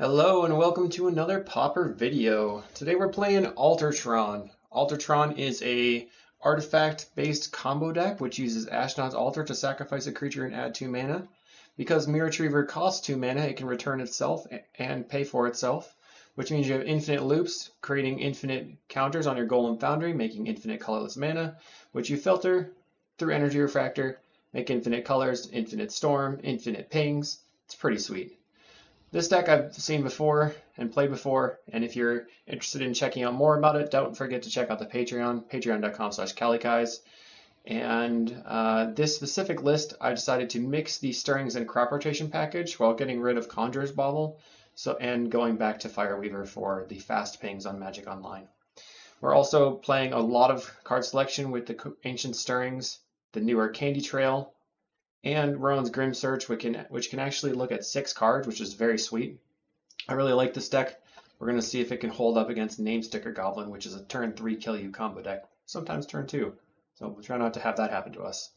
Hello and welcome to another Pauper video. Today we're playing Tron. Tron is a artifact-based combo deck which uses Ashnod's Altar to sacrifice a creature and add 2 mana. Because Mirror Retriever costs 2 mana, it can return itself and pay for itself, which means you have infinite loops, creating infinite counters on your Golem Foundry, making infinite colorless mana, which you filter through Energy Refractor, make infinite colors, infinite storm, infinite pings. It's pretty sweet. This deck I've seen before and played before, and if you're interested in checking out more about it, don't forget to check out the Patreon, patreon.com/calicais. And this specific list, I decided to mix the Stirrings and Crop Rotation package while getting rid of Conjurer's Bauble, and going back to Fireweaver for the fast pings on Magic Online. We're also playing a lot of card selection with the Ancient Stirrings, the newer Candy Trail, and Rowan's Grim Search, which can actually look at 6 cards, which is very sweet. I really like this deck. We're going to see if it can hold up against Namesticker Goblin, which is a turn 3 kill you combo deck, sometimes turn 2. So we'll try not to have that happen to us.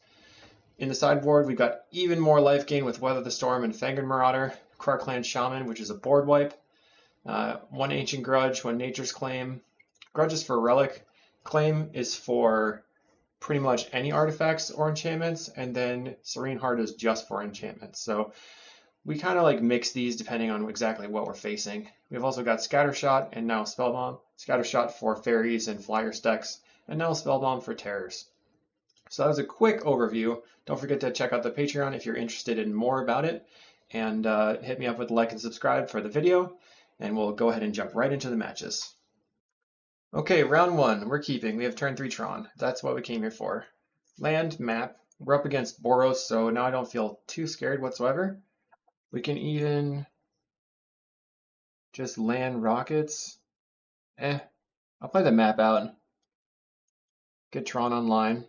In the sideboard, we've got even more life gain with Weather the Storm and Fangren Marauder, Krark-Clan Shaman, which is a board wipe, 1 Ancient Grudge, 1 Nature's Claim. Grudge is for Relic. Claim is for pretty much any artifacts or enchantments, and then Serene Heart is just for enchantments. So we kind of like mix these depending on exactly what we're facing. We've also got Scattershot and now Spellbomb. Scattershot for fairies and flyer stacks, and now Spellbomb for terrors. So that was a quick overview. Don't forget to check out the Patreon if you're interested in more about it, and hit me up with a like and subscribe for the video, and we'll go ahead and jump right into the matches. Okay, round 1, we're keeping. We have turn 3 Tron. That's what we came here for. Land, map. We're up against Boros, so now I don't feel too scared whatsoever. We can even just land rockets. I'll play the map out. Get Tron online.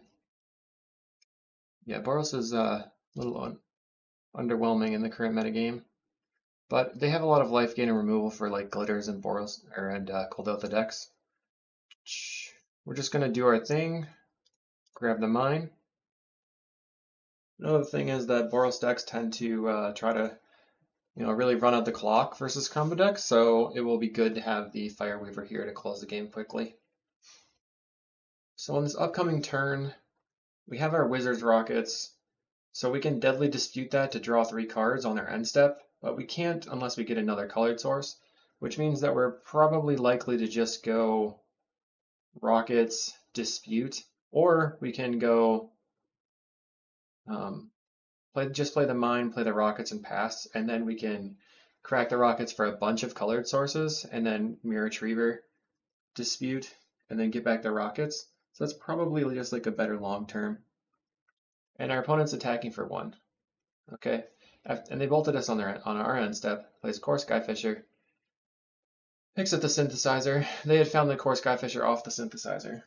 Yeah, Boros is a little underwhelming in the current metagame, but they have a lot of life gain and removal for like Glitters and Boros and Coldotha decks. We're just gonna do our thing. Grab the mine. Another thing is that Boros decks tend to try to, really run out the clock versus combo decks, so it will be good to have the Fireweaver here to close the game quickly. So on this upcoming turn, we have our Wizard's Rockets, so we can Deadly Dispute that to draw 3 cards on our end step, but we can't unless we get another colored source, which means that we're probably likely to just go Rockets, Dispute, or we can go play the mine, play the rockets, and pass, and then we can crack the rockets for a bunch of colored sources, and then Mirror Retriever, Dispute, and then get back the rockets. So that's probably just like a better long term. And our opponent's attacking for 1. Okay, and they bolted us on our end step. Plays Core Skyfisher. Picks up the synthesizer. They had found the Core Skyfisher off the synthesizer.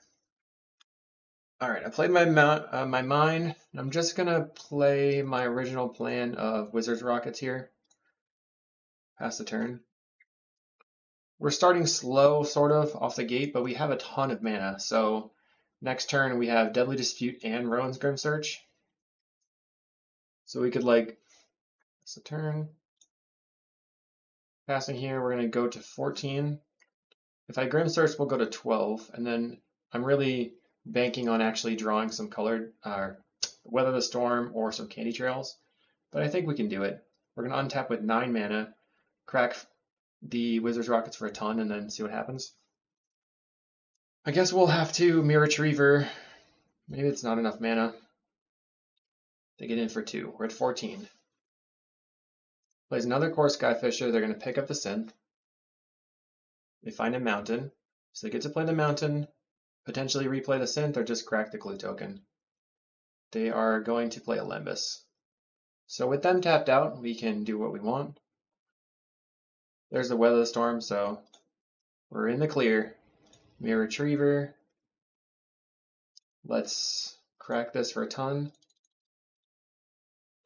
Alright, I played my mine. I'm just gonna play my original plan of Wizard's Rockets here. Pass the turn. We're starting slow, sort of, off the gate, but we have a ton of mana. So next turn we have Deadly Dispute and Rowan's Grim Search. So we could pass the turn. Passing here, we're gonna go to 14. If I Grim Search, we'll go to 12, and then I'm really banking on actually drawing some colored, Weather the Storm or some Candy Trails, but I think we can do it. We're going to untap with 9 mana, crack the Wizard's Rockets for a ton, and then see what happens. I guess we'll have to Mirror Retriever. Maybe it's not enough mana. They get in for 2. We're at 14. Plays another Core Skyfisher. They're going to pick up the Synth. They find a mountain, so they get to play the mountain, potentially replay the Synth, or just crack the Clue token. They are going to play a Lembas. So with them tapped out, we can do what we want. There's the Weather the Storm, so we're in the clear. Mirror Retriever. Let's crack this for a ton.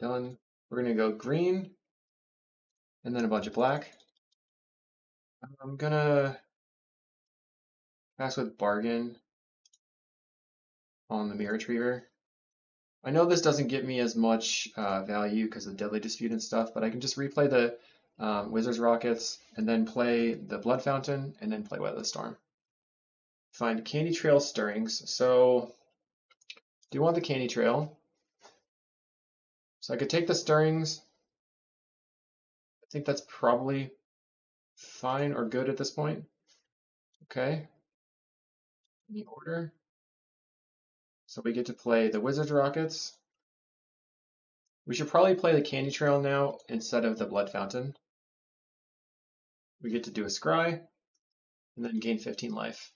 Done. We're going to go green, and then a bunch of black. I'm going to pass with Bargain on the Mirror Retriever. I know this doesn't get me as much value because of Deadly Dispute and stuff, but I can just replay the Wizard's Rockets, and then play the Blood Fountain, and then play Weather the Storm. Find Candy Trail Stirrings. So, do you want the Candy Trail? So I could take the Stirrings. I think that's probably fine or good at this point. Okay. Any order? So we get to play the Wizard's Rockets. We should probably play the Candy Trail now instead of the Blood Fountain. We get to do a Scry, and then gain 15 life.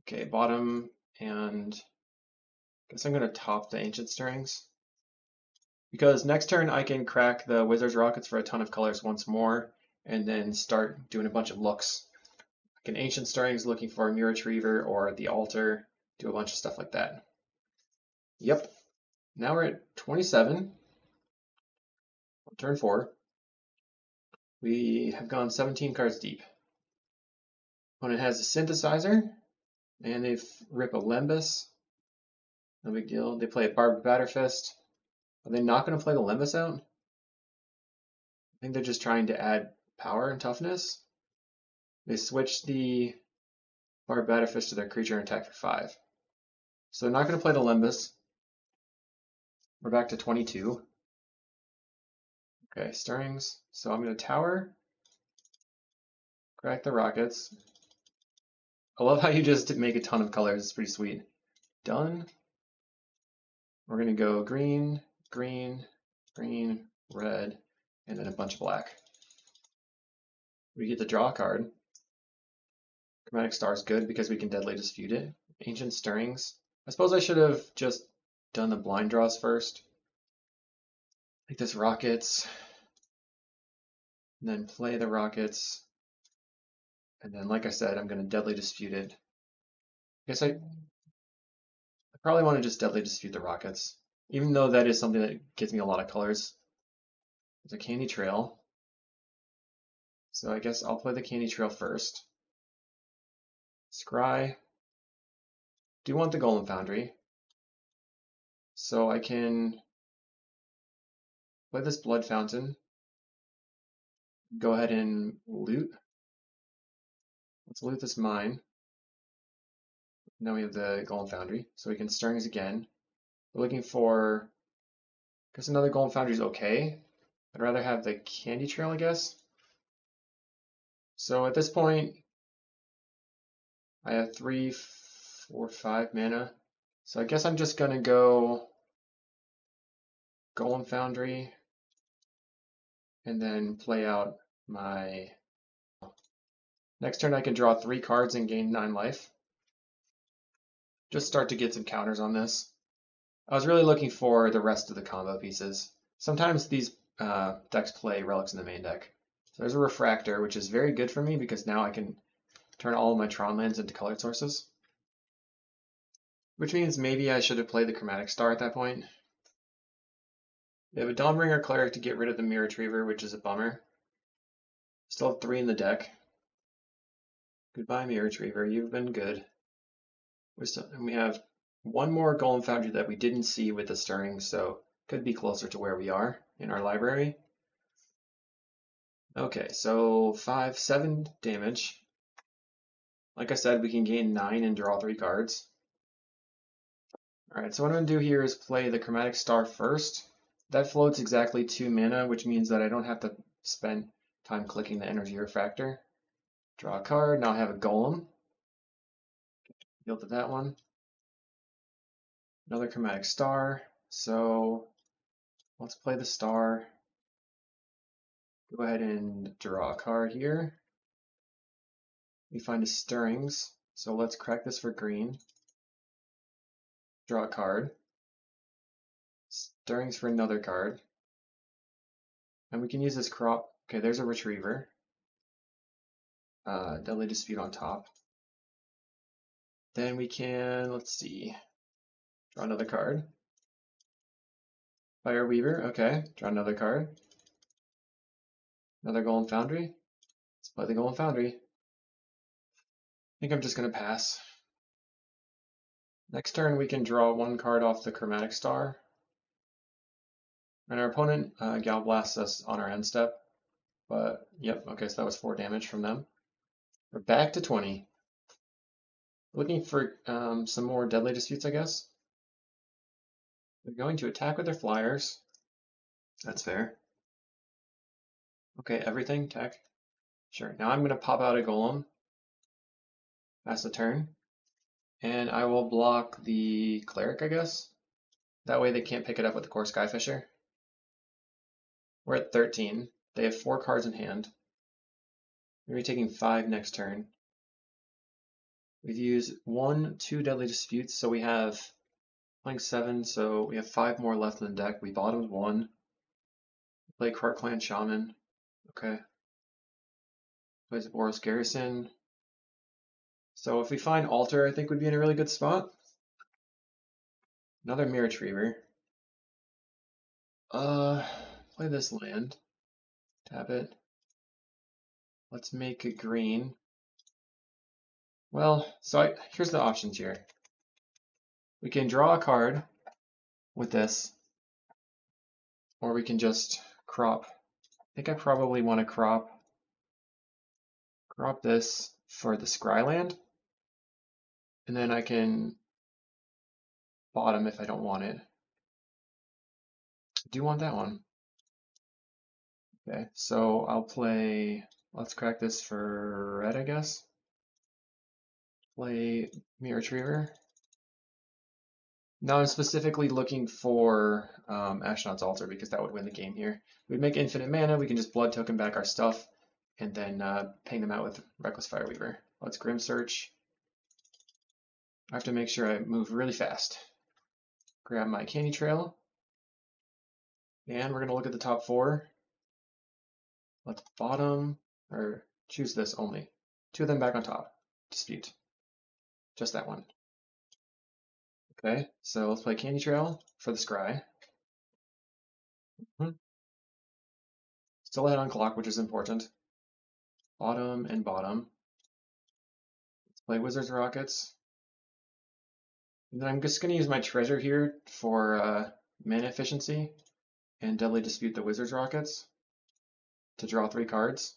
Okay, bottom, and I guess I'm going to top the Ancient Stirrings. Because next turn I can crack the Wizard's Rockets for a ton of colors once more, and then start doing a bunch of looks. Like an Ancient Stirrings looking for a Mirror Retriever or the Altar, do a bunch of stuff like that. Yep, now we're at 27, on turn 4. We have gone 17 cards deep. Opponent has a Synthesizer, and they rip a Lembas. No big deal. They play a Barbed Batterfist. Are they not going to play the Lembas out? I think they're just trying to add power and toughness. They switch the Barbed Batterfist to their creature and attack for 5. So they're not going to play the Lembas. We're back to 22. Okay, Stirrings. So I'm going to Tower, crack the Rockets. I love how you just make a ton of colors. It's pretty sweet. Done. We're going to go green, green, green, red, and then a bunch of black. We get to draw a card. Chromatic Star is good because we can Deadly Dispute it. Ancient Stirrings. I suppose I should have just done the blind draws first. Take this Rockets, and then play the Rockets. And then, like I said, I'm going to Deadly Dispute it. I guess I probably want to just Deadly Dispute the Rockets, even though that is something that gives me a lot of colors. There's a Candy Trail. So I guess I'll play the Candy Trail first. Scry. Do want the Golem Foundry. So I can play this Blood Fountain. Go ahead and loot. Let's loot this mine. Now we have the Golem Foundry. So we can Stirrings again. We're looking for, I guess another Golem Foundry is okay. I'd rather have the Candy Trail, I guess. So at this point, I have 3, 4, 5 mana. So I guess I'm just going to go Golem Foundry and then play out my... Next turn I can draw 3 cards and gain 9 life. Just start to get some counters on this. I was really looking for the rest of the combo pieces. Sometimes these decks play relics in the main deck. So there's a Refractor, which is very good for me because now I can turn all of my Tron lands into colored sources. Which means maybe I should have played the Chromatic Star at that point. We have a Dawnbringer Cleric to get rid of the Mirror Retriever, which is a bummer. Still have 3 in the deck. Goodbye, Mirror Retriever. You've been good. And we have 1 more Golem Foundry that we didn't see with the Stirring, so could be closer to where we are in our library. Okay, so 5, 7 damage. Like I said, we can gain 9 and draw 3 cards. Alright, so what I'm going to do here is play the Chromatic Star first. That floats exactly 2 mana, which means that I don't have to spend time clicking the Energy Refractor. Draw a card. Now I have a Golem. Deal to that one. Another Chromatic Star. So let's play the Star. Go ahead and draw a card here. We find a Stirrings. So let's crack this for green. Draw a card. Stirrings for another card. And we can use this crop. Okay, there's a Retriever. Deadly Dispute on top. Then we can, let's see, draw another card. Fire Weaver, okay, draw another card. Another Golem Foundry. Let's play the Golem Foundry. I think I'm just going to pass. Next turn we can draw 1 card off the Chromatic Star. And our opponent Gal blasts us on our end step. But, yep, okay, so that was 4 damage from them. We're back to 20. Looking for some more Deadly Disputes, I guess. They're going to attack with their flyers. That's fair. Okay, everything, tech. Sure, now I'm going to pop out a Golem. That's the turn. And I will block the Cleric, I guess. That way they can't pick it up with the Core Skyfisher. We're at 13. They have 4 cards in hand. We're going to be taking 5 next turn. We've used 1, 2 Deadly Disputes, so we have playing 7, so we have 5 more left in the deck. We bottomed 1. Play Cart Clan Shaman. Okay. Plays a Boros Garrison. So if we find Altar, I think we'd be in a really good spot. Another Mirror Retriever. Play this land. Tap it. Let's make it green. Well, so here's the options here. We can draw a card with this, or we can just crop. I think I probably want to crop this for the Scry land, and then I can bottom if I don't want it. I do want that one. Okay, so I'll play, let's crack this for red, I guess. Play Mirror Retriever. Now I'm specifically looking for Ashnod's Altar because that would win the game here. We'd make infinite mana, we can just blood token back our stuff, and then ping them out with Reckless Fireweaver. Let's Grim Search. I have to make sure I move really fast. Grab my Candy Trail. And we're going to look at the top 4. Let's bottom, or choose this only. 2 of them back on top. Dispute. Just that one. Okay, so let's play Candy Trail for the Scry. Still ahead on clock, which is important. Bottom and bottom. Let's play Wizard's Rockets. And then I'm just going to use my treasure here for mana efficiency and Deadly Dispute the Wizard's Rockets to draw 3 cards.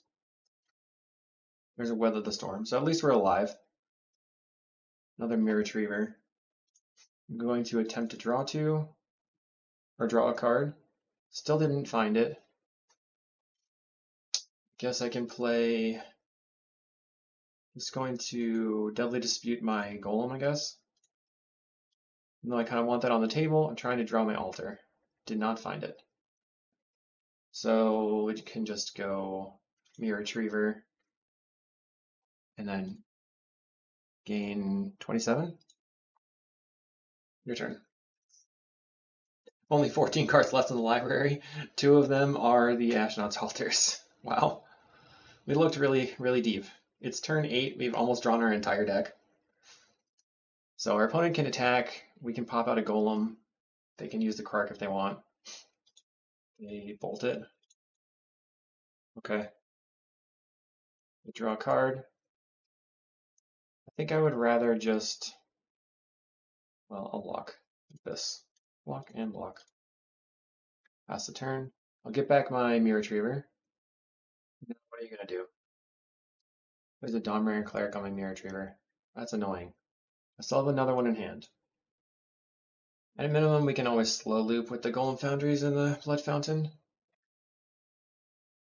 There's a Weather the Storm, so at least we're alive. Another Mirror Retriever. I'm going to attempt to draw 2, or draw a card. Still didn't find it. Guess I can play. Just going to Deadly Dispute my Golem, I guess. Even though I kind of want that on the table, I'm trying to draw my altar. Did not find it. So we can just go Mirror Retriever and then gain 27. Your turn. Only 14 cards left in the library. 2 of them are the Ashnod's Altars. Wow. We looked really, really deep. It's turn 8. We've almost drawn our entire deck. So our opponent can attack. We can pop out a Golem. They can use the Quark if they want. They bolt it. Okay. We draw a card. I think I would rather just, well, I'll block this. Block and block. Pass the turn. I'll get back my Mirror Retriever. Now what are you going to do? There's a Dawnmare Cleric on my Mirror Retriever. That's annoying. I still have another one in hand. At a minimum, we can always slow loop with the Golem Foundries and the Blood Fountain.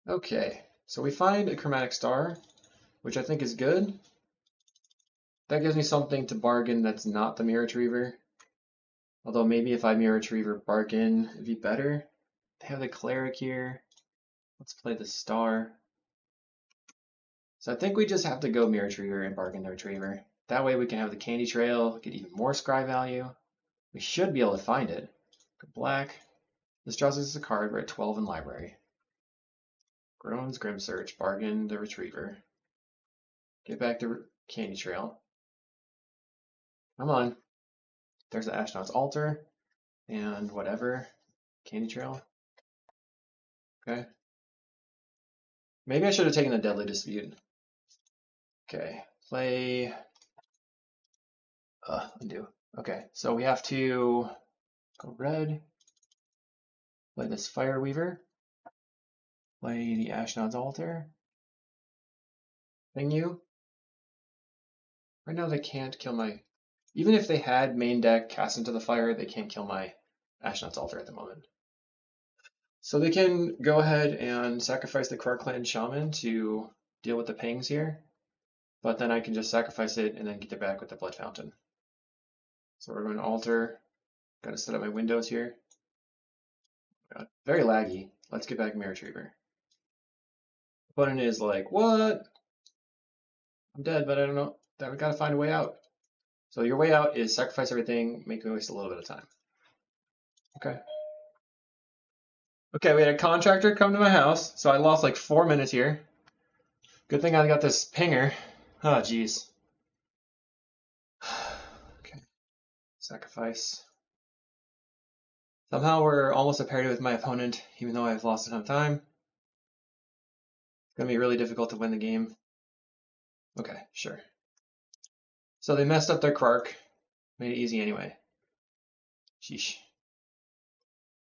Okay, so we find a Chromatic Star, which I think is good. That gives me something to bargain that's not the Mirror Retriever. Although maybe if I Mirror Retriever bargain, it'd be better. They have the Cleric here. Let's play the Star. So I think we just have to go Mirror Retriever and bargain the Retriever. That way we can have the Candy Trail, get even more Scry value. We should be able to find it. Go black. This draws us a card. We're at 12 in library. Groans, Grim Search, bargain the Retriever. Get back to Candy Trail. Come on. There's the Ashnod's Altar. And whatever. Candy Trail. Okay. Maybe I should have taken the Deadly Dispute. Okay. Play. Undo. Okay. So we have to go red. Play this Fireweaver. Play the Ashnod's Altar. Thing you. Right now they can't kill my... Even if they had main deck Cast into the Fire, they can't kill my Ashnod's Altar at the moment. So they can go ahead and sacrifice the Krark Clan Shaman to deal with the pings here. But then I can just sacrifice it and then get it back with the Blood Fountain. So we're going to altar. Got to set up my windows here. Very laggy. Let's get back Mirror Retriever. Opponent is like, what? I'm dead, but I don't know. We got to find a way out. So your way out is sacrifice everything, make me waste a little bit of time. Okay. Okay, we had a contractor come to my house, so I lost like 4 minutes here. Good thing I got this pinger. Oh, jeez. Okay. Sacrifice. Somehow we're almost at parity with my opponent, even though I've lost a ton of time. It's going to be really difficult to win the game. Okay, sure. So they messed up their Krark. Made it easy anyway. Sheesh.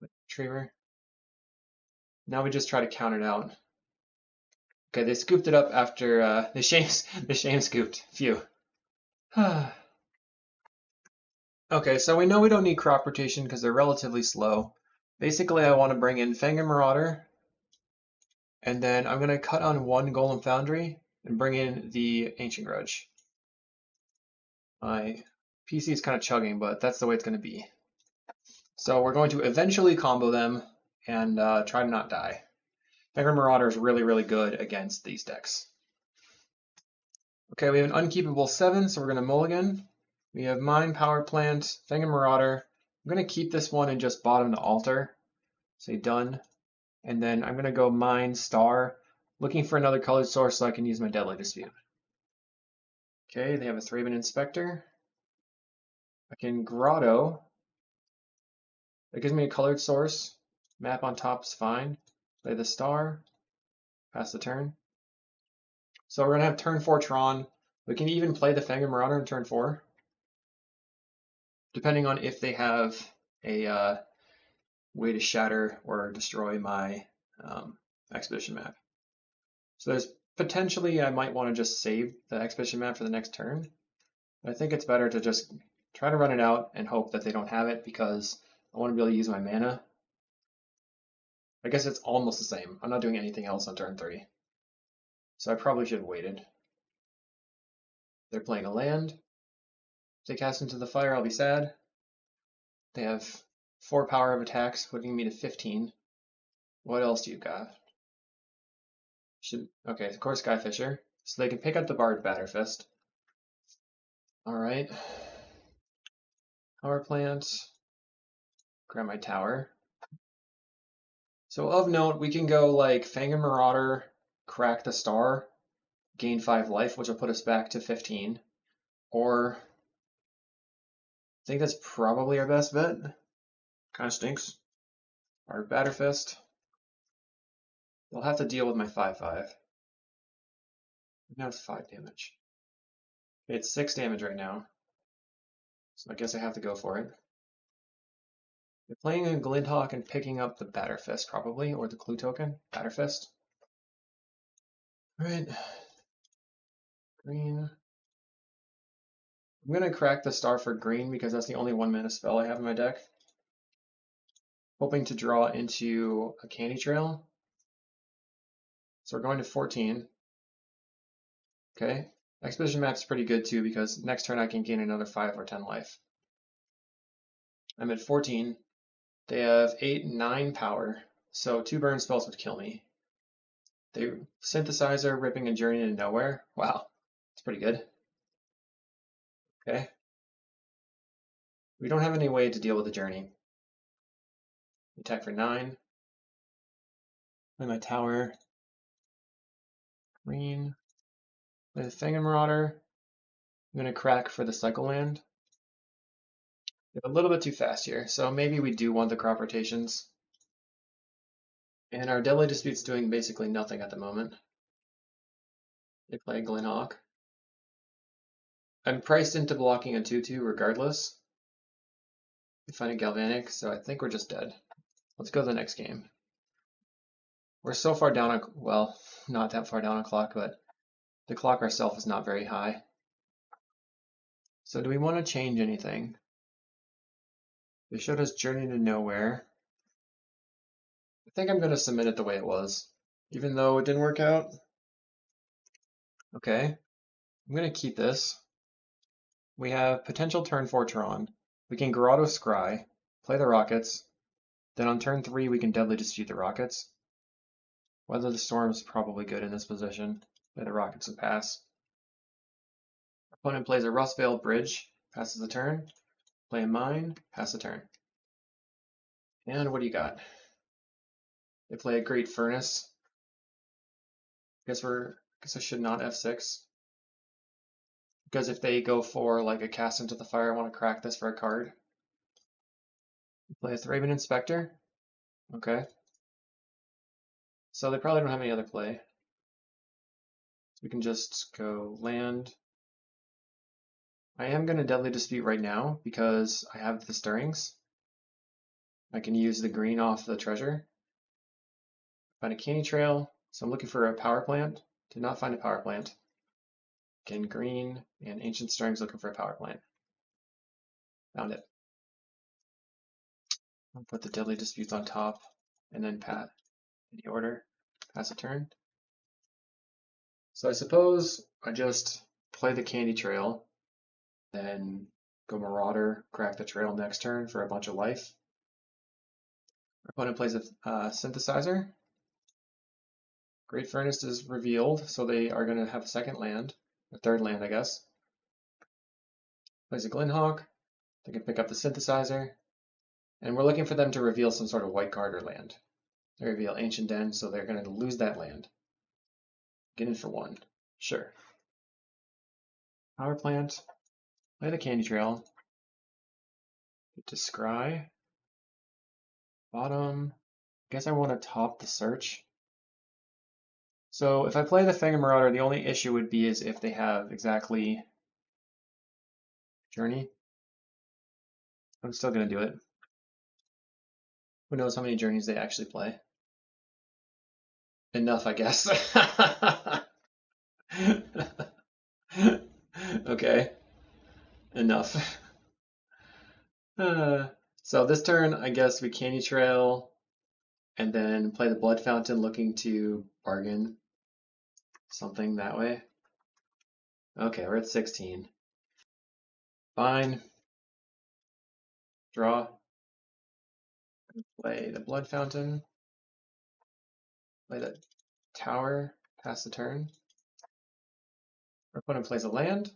Retriever. Now we just try to count it out. Okay, they scooped it up after the shame scooped. Phew. Okay, so we know we don't need crop rotation because they're relatively slow. Basically, I want to bring in Fang and Marauder, and then I'm going to cut on one Golem Foundry and bring in the Ancient Grudge. My PC is kind of chugging, but that's the way it's going to be. So we're going to eventually combo them and try to not die. Fang and Marauder is really, really good against these decks. Okay, we have an unkeepable 7, so we're going to mulligan. We have Mine, Power Plant, Fang and Marauder. I'm going to keep this one and just bottom the altar. Say done. And then I'm going to go Mine, Star, looking for another colored source so I can use my Deadly Dispute. Okay, they have a Thraben Inspector. I can Grotto. That gives me a colored source. Map on top is fine. Play the Star. Pass the turn. So we're going to have turn 4 Tron. We can even play the Fang and Marauder in turn 4. Depending on if they have a way to shatter or destroy my expedition map. So there's potentially I might want to just save the expedition map for the next turn. But I think it's better to just try to run it out and hope that they don't have it because I want to be able to use my mana. I guess it's almost the same. I'm not doing anything else on turn 3. So I probably should have waited. They're playing a land. If they cast into the fire, I'll be sad. They have 4 power of attacks, putting me to 15. What else do you got? Okay, of course, Skyfisher. So they can pick up the Bard Batterfist. Alright. Power plant. Grab my tower. So of note, we can go like Fang and Marauder, crack the Star, gain 5 life, which will put us back to 15. Or I think that's probably our best bet. Kind of stinks. Our Batterfist. They'll have to deal with my 5/5. Now it's 5 damage. It's 6 damage right now. So I guess I have to go for it. They're playing a Glinthawk and picking up the Batterfist probably, or the clue token, Batterfist. Alright. Green. I'm gonna crack the Star for green because that's the only 1 mana spell I have in my deck. Hoping to draw into a Candy Trail. So we're going to 14. Okay. Expedition map's pretty good too because next turn I can gain another 5 or 10 life. I'm at 14. They have 8, 9 power, so 2 burn spells would kill me. They Synthesizer, Ripping, and Journey into Nowhere. Wow, that's pretty good. Okay. We don't have any way to deal with the Journey. Attack for 9. Play my tower. Green. Play the Fang and Marauder. I'm going to crack for the Cycle Land. They're a little bit too fast here, so maybe we do want the crop rotations. And our Deadly Dispute's doing basically nothing at the moment. They play Glinthawk. I'm priced into blocking a 2/2 regardless. We find a Galvanic, so I think we're just dead. Let's go to the next game. We're so far down on, well, not that far down on clock, but the clock ourselves is not very high. So do we want to change anything? They showed us Journey to Nowhere. I think I'm going to submit it the way it was, even though it didn't work out. Okay, I'm going to keep this. We have potential turn 4 Tron. We can Grotto Scry, play the Rockets. Then on turn 3, we can Deadly Dispute the Rockets. Weather the Storm is probably good in this position. Play the Rockets and pass. Opponent plays a Rustveil Bridge, passes the turn. Play a Mine, pass the turn. And what do you got? They play a Great Furnace. Guess I should not F6. Because if they go for like a Cast into the Fire, I want to crack this for a card. Play a Thraben Inspector. Okay. So they probably don't have any other play. So we can just go land. I am going to Deadly Dispute right now because I have the Stirrings. I can use the green off the treasure. Find a Candy Trail. So I'm looking for a power plant. Did not find a power plant. Again, green and Ancient Stirrings looking for a power plant. Found it. I'll put the Deadly Disputes on top and then pat in the order. Pass a turn. So I suppose I just play the Candy Trail, then go Marauder, crack the trail next turn for a bunch of life. Our opponent plays a Synthesizer. Great Furnace is revealed, so they are going to have a second land, a third land, I guess. Plays a Glinhawk. They can pick up the Synthesizer. And we're looking for them to reveal some sort of white card or land. They reveal Ancient Den, so they're going to lose that land. Get in for 1. Sure. Power plant. Play the Candy Trail. Get to Scry. Bottom. Guess I want to top the search. So if I play the Fang Marauder, the only issue would be is if they have exactly Journey. I'm still going to do it. Who knows how many journeys they actually play? Enough, I guess. Okay. Enough. So this turn, I guess we Candy Trail and then play the Blood Fountain looking to bargain something that way. Okay, we're at 16. Fine. Draw. Play the Blood Fountain. Play the Tower. Pass the turn. Our opponent plays a land.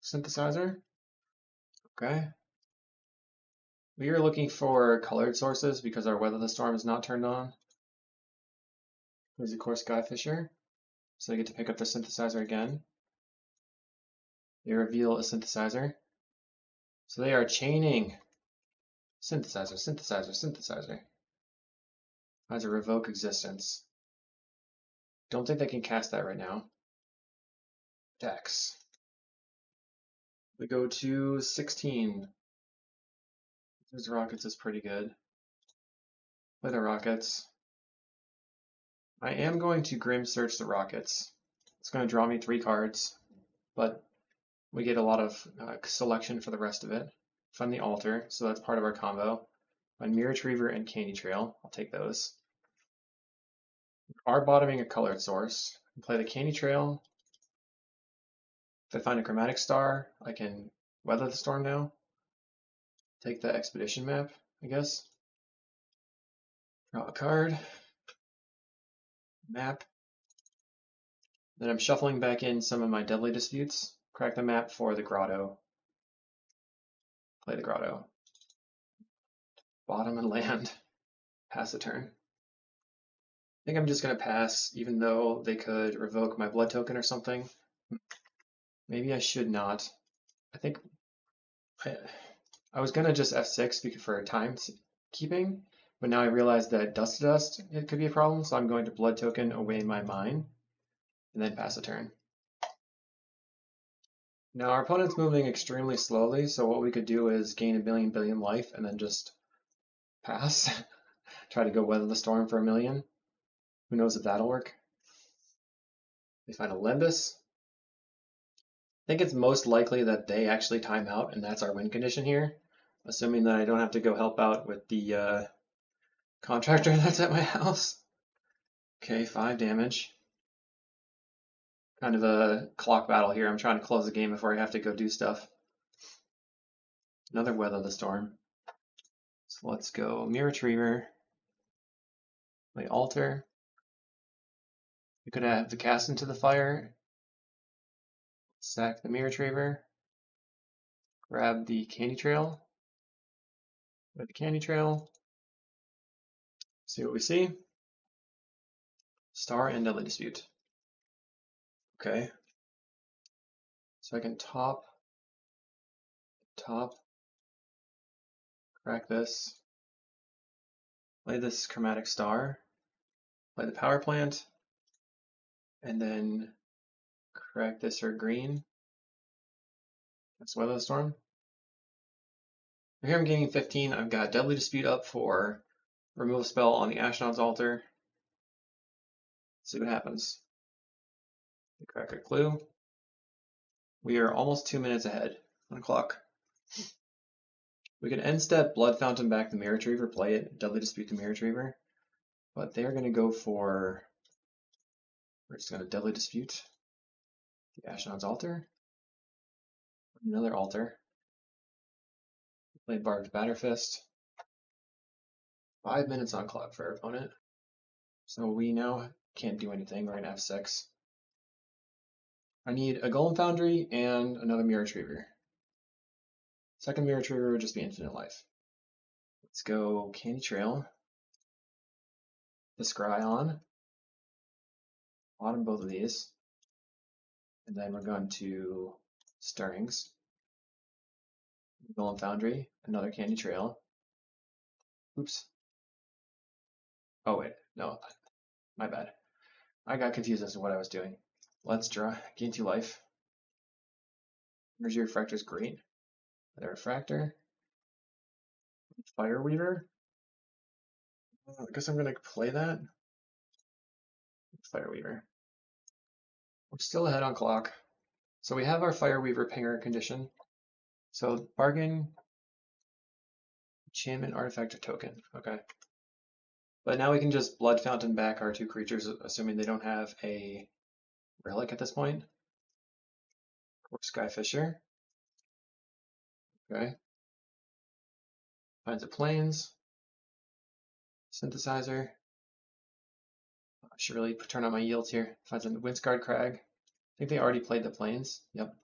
Synthesizer. Okay. We are looking for colored sources because our Weather the Storm is not turned on. There's of course Skyfisher. So they get to pick up the Synthesizer again. They reveal a Synthesizer. So they are chaining. Synthesizer, Synthesizer, Synthesizer. Has a Revoke Existence. Don't think they can cast that right now. Dex. We go to 16. These Rockets is pretty good. Play the Rockets. I am going to Grim Search the Rockets. It's going to draw me 3 cards, but we get a lot of selection for the rest of it. Find the Altar, so that's part of our combo. Find Mirror Retriever and Candy Trail. I'll take those. We are bottoming a colored source. Play the Candy Trail. If I find a Chromatic Star, I can Weather the Storm now. Take the Expedition map, I guess. Draw a card. Map. Then I'm shuffling back in some of my Deadly Disputes. Crack the map for the Grotto. Play the Grotto. Bottom and land. Pass the turn. I think I'm just going to pass, even though they could revoke my blood token or something. Maybe I should not. I think I was going to just F6 for time keeping, but now I realize that Dust to Dust it could be a problem, so I'm going to blood token away my mine and then pass a turn. Now our opponent's moving extremely slowly, so what we could do is gain a billion life and then just pass. Try to go weather the storm for 1,000,000. Who knows if that'll work? They find a Limbus. I think it's most likely that they actually time out, and that's our win condition here, assuming that I don't have to go help out with the contractor that's at my house. Okay, 5 damage. Kind of a clock battle here. I'm trying to close the game before I have to go do stuff. Another Weather the Storm. So let's go Mirror Retriever. Play Alter. We could have the Cast into the Fire. Sack the Mirror Retriever. Grab the Candy Trail. With the Candy Trail. See what we see. Star and Deadly Dispute. Okay. So I can top, crack this, play this Chromatic Star, play the Power Plant, and then crack this or green. That's Weather the Storm. Here I'm gaining 15. I've got Deadly Dispute up for remove a spell on the Ashnod's Altar. Let's see what happens. We crack a clue. We are almost 2 minutes ahead on the clock. We can end step Blood Fountain back the Mirror Retriever, play it, Deadly Dispute the Mirror Retriever. But they're going to go for, we're just going to Deadly Dispute the Ashnod's Altar. Another Altar. Play Barbed Batterfist. 5 minutes on clock for our opponent. So we now can't do anything. We're going to have 6. I need a Golem Foundry and another Mirror Retriever. Second Mirror Retriever would just be infinite life. Let's go Candy Trail. The Scry on. Bottom both of these. And then we're going to Stirrings. Golem Foundry, another Candy Trail. Oops. Oh wait, no, my bad. I got confused as to what I was doing. Let's draw, gain 2 life. Energy Refractor is great. The Refractor. Fire Weaver. I guess I'm going to play that. Fire Weaver. We're still ahead on clock. So we have our Fire Weaver pinger condition. So bargain, enchantment, artifact, or token. Okay. But now we can just Blood Fountain back our 2 creatures, assuming they don't have a relic at this point. Or Skyfisher. Okay. Finds a Plains. Synthesizer. I should really turn on my yields here. Finds a Windscarred Crag. I think they already played the Plains. Yep.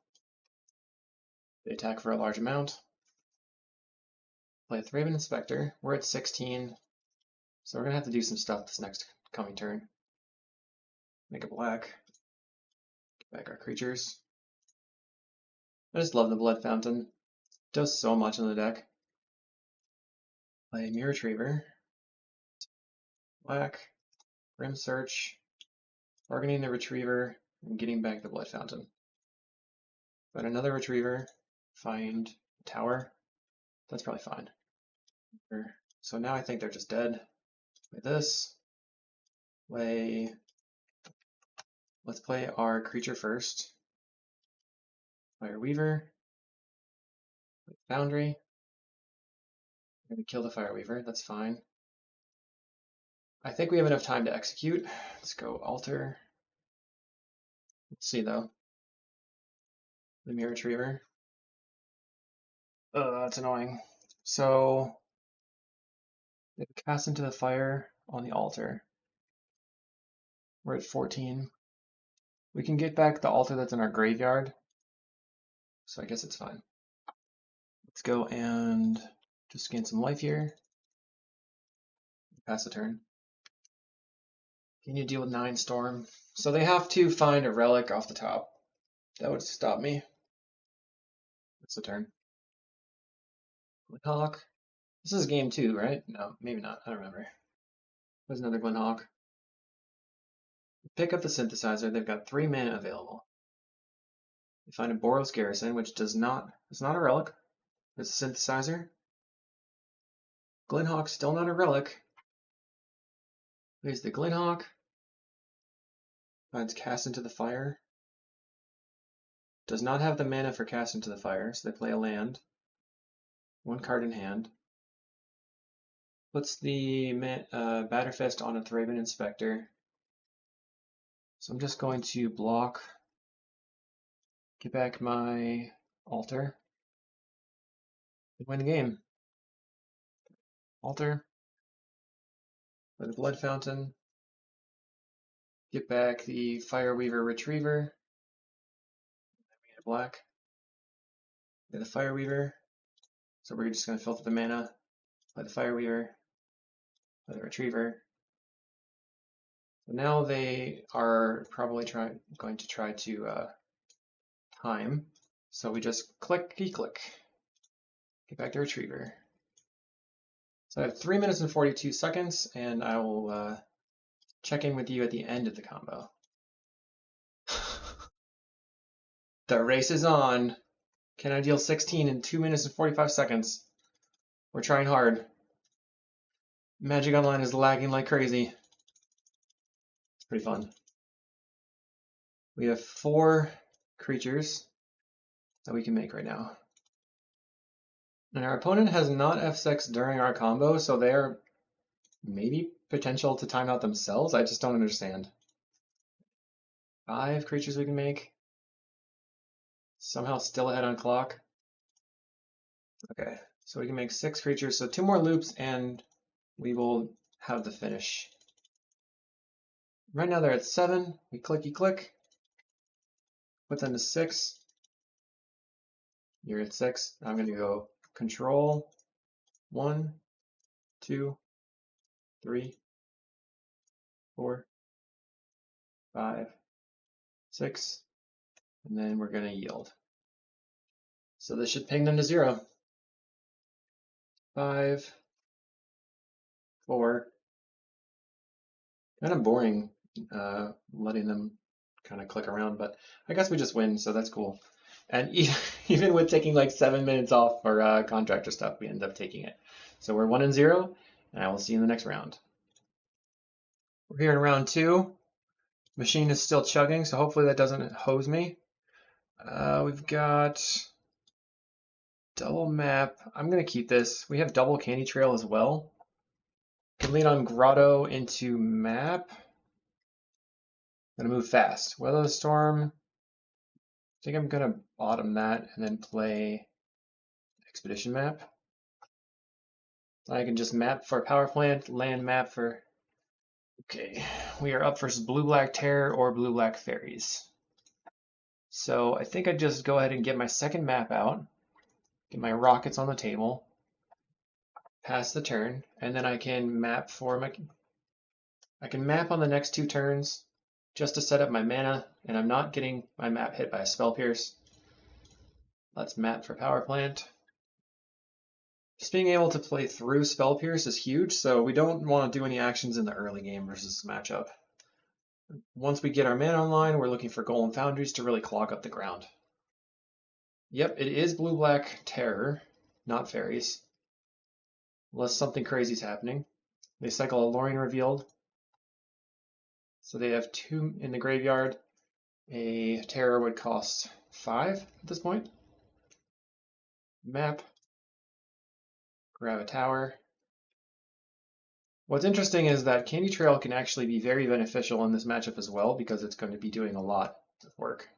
They attack for a large amount. Play a Thraben Inspector. We're at 16. So we're going to have to do some stuff this next coming turn. Make a black. Get back our creatures. I just love the Blood Fountain. It does so much in the deck. Play Mirror Retriever. Black. Grim Search. Bargaining the Retriever. And getting back the Blood Fountain. Find another Retriever. Find a Tower. That's probably fine. So now I think they're just dead. Play this. Let's play our creature first. Fire Weaver. Foundry. I'm going to kill the Fire Weaver, that's fine. I think we have enough time to execute. Let's go Alter. Let's see though. The Mirror Retriever. That's annoying. So they cast into the fire on the Altar. We're at 14. We can get back the Altar that's in our graveyard. So I guess it's fine. Let's go and just gain some life here. Pass the turn. Can you deal with 9 Storm? So they have to find a relic off the top. That would stop me. That's the turn. Glenhawk. This is game 2, right? No, maybe not. I don't remember. There's another Glenhawk. Pick up the Synthesizer. They've got 3 mana available. They find a Boros Garrison, which it's not a relic. It's a Synthesizer. Glenhawk's still not a relic. Plays the Glinhawk. Finds Cast into the Fire. Does not have the mana for Cast into the Fire, so they play a land. One card in hand. Puts the Batterfist on a Thraben Inspector. So I'm just going to block, get back my altar, and win the game. Altar, play the Blood Fountain, get back the Fireweaver Retriever, black, play the Fireweaver, so we're just going to filter the mana, play the Fireweaver, play the Retriever. So now they are probably going to try to time, so we just click, get back to Retriever. So I have 3 minutes and 42 seconds, and I will check in with you at the end of the combo. The race is on. Can I deal 16 in 2 minutes and 45 seconds? We're trying hard. Magic Online is lagging like crazy. It's pretty fun. We have 4 creatures that we can make right now. And our opponent has not F6 during our combo, so they are maybe potential to time out themselves. I just don't understand. 5 creatures we can make. Somehow still ahead on clock. Okay, so we can make 6 creatures, so 2 more loops and we will have the finish. Right now they're at 7. We click, put them to 6. You're at 6. I'm going to go control 1, 2, 3, 4, 5, 6, and then we're going to yield. So this should ping them to 0. 5, 4. Kind of boring letting them kind of click around, but I guess we just win, so that's cool. And even with taking like 7 minutes off for contractor stuff, we end up taking it. So we're 1-0, and I will see you in the next round. We're here in round 2. Machine is still chugging, so hopefully that doesn't hose me. We've got double map. I'm going to keep this. We have double Candy Trail as well. Can lean on Grotto into map. I'm going to move fast. Weather of the Storm. I think I'm going to bottom that and then play Expedition map. I can just map for power plant, land map for... Okay, we are up versus blue-black terror or blue-black fairies. So I think I'd just go ahead and get my second map out, get my rockets on the table, pass the turn, and then I can map for my... I can map on the next 2 turns just to set up my mana, and I'm not getting my map hit by a Spell Pierce. Let's map for power plant. Just being able to play through Spell Pierce is huge, so we don't want to do any actions in the early game versus this matchup. Once we get our mana online, we're looking for Golem Foundries to really clog up the ground. Yep, it is blue-black terror, not fairies. Unless something crazy is happening. They cycle a Lorien Revealed. So they have 2 in the graveyard. A terror would cost 5 at this point. Map. Grab a tower. What's interesting is that Candy Trail can actually be very beneficial in this matchup as well because it's going to be doing a lot of work.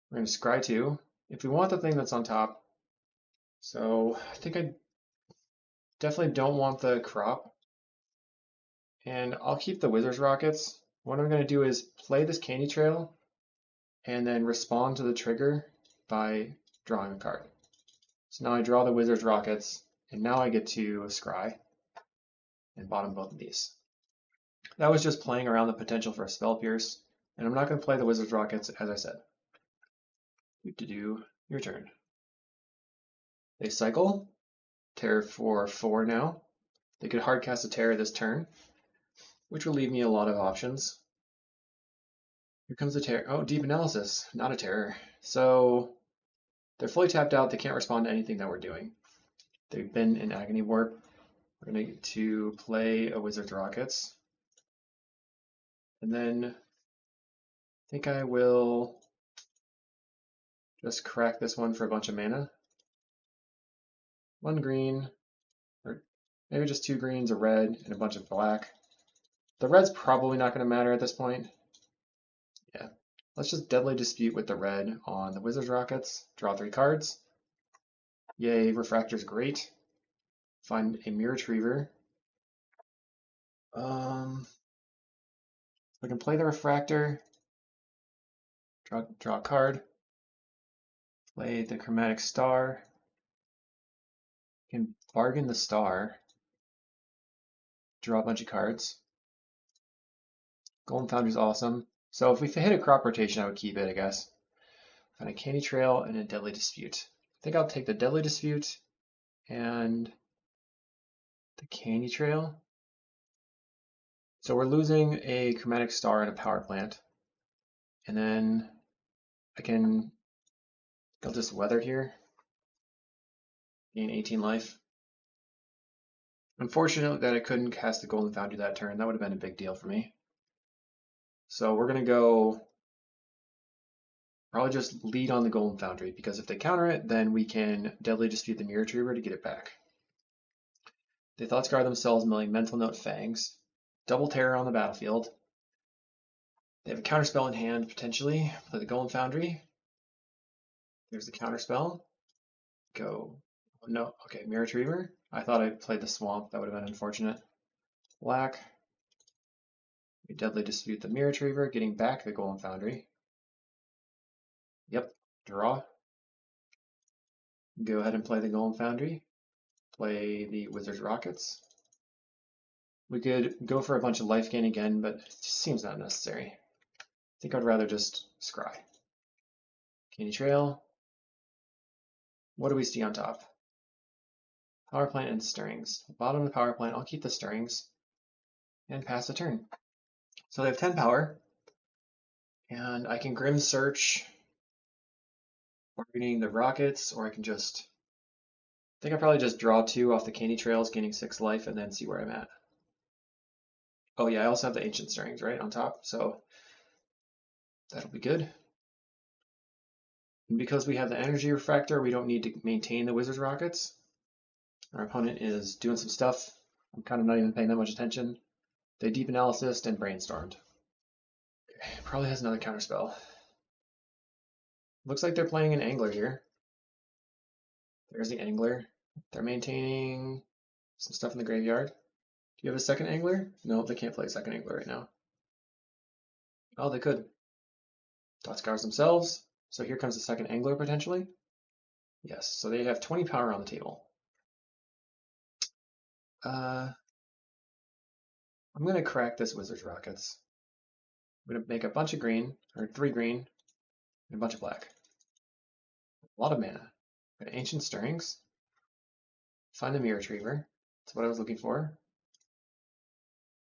We're going to scry 2. If we want the thing that's on top, so I think I definitely don't want the crop. And I'll keep the Wizard's Rockets. What I'm going to do is play this Candy Trail and then respond to the trigger by drawing a card. So now I draw the Wizard's Rockets, and now I get to scry and bottom both of these. That was just playing around the potential for a Spell Pierce, and I'm not going to play the Wizard's Rockets, as I said. Your turn. They cycle. Terror for 4 now. They could hard cast a Terror this turn, which will leave me a lot of options. Here comes the Terror. Oh, Deep Analysis, not a Terror. So they're fully tapped out. They can't respond to anything that we're doing. They've been in Agony Warp. We're going to play a Wizard's Rockets. And then I think I will just crack this one for a bunch of mana. 1 green, or maybe just 2 greens, a red, and a bunch of black. The red's probably not going to matter at this point. Yeah, let's just Deadly Dispute with the red on the Wizard's Rockets. Draw 3 cards. Yay, Refractor's great. Find a Mirror Retriever. We can play the Refractor. Draw a card. Play the Chromatic Star. Can bargain the Star. Draw a bunch of cards. Golden Foundry's awesome. So if we hit a crop rotation, I would keep it, I guess. Find a Candy Trail and a Deadly Dispute. I think I'll take the Deadly Dispute and the Candy Trail. So we're losing a Chromatic Star and a Power Plant. And then I'll just Weather here. Gain 18 life. Unfortunate that I couldn't cast the Golden Foundry that turn. That would have been a big deal for me. So we're going to go probably just lead on the Golden Foundry, because if they counter it, then we can Deadly Dispute the Mirror Retriever to get it back. They Thoughts Guard themselves, milling Mental Note Fangs. Double Terror on the battlefield. They have a counterspell in hand, potentially. Play the Golden Foundry. There's the counterspell. Go. No, okay, Mirror Retriever. I thought I played the Swamp. That would have been unfortunate. Black. We Deadly Dispute the Mirror Retriever, getting back the Golden Foundry. Yep, draw. Go ahead and play the Golden Foundry. Play the Wizard's Rockets. We could go for a bunch of life gain again, but it just seems not necessary. I think I'd rather just scry. Candy Trail. What do we see on top? Power Plant and Stirrings. Bottom of the Power Plant, I'll keep the Stirrings and pass the turn. So they have 10 power, and I can Grim Search, bargaining the Rockets, or I can just, I think I'll probably just draw 2 off the Candy Trails, gaining 6 life, and then see where I'm at. Oh yeah, I also have the Ancient Stirrings right on top, so that'll be good. And because we have the Energy Refractor, we don't need to maintain the Wizard's Rockets. Our opponent is doing some stuff. I'm kind of not even paying that much attention. They Deep Analysis and Brainstormed. Okay, probably has another counterspell. Looks like they're playing an Angler here. There's the Angler. They're maintaining some stuff in the graveyard. Do you have a second Angler? No, they can't play a second Angler right now. Oh, they could. Dot Scars themselves. So here comes the second Angler potentially. Yes, so they have 20 power on the table. I'm going to crack this Wizard's Rockets. I'm going to make a bunch of green, or 3 green, and a bunch of black. A lot of mana. Got Ancient Stirrings. Find the Mirror Retriever. That's what I was looking for.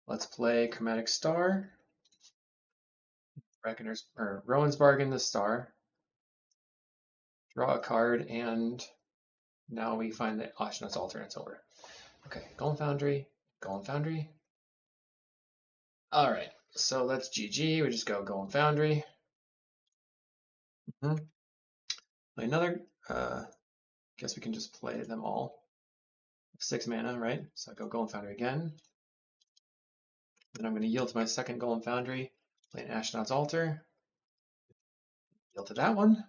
Let's play Chromatic Star. Reckoner's, or Rowan's Bargain the Star. Draw a card, and now we find the Ashnod's Altar and it's over. Okay, Golden Foundry, Golden Foundry. All right, so that's GG. We just go Golden Foundry. Play another. Guess we can just play them all. 6 mana, right? So I go Golden Foundry again. Then I'm going to yield to my second Golden Foundry. Play an Ashnod's Altar. Yield to that one.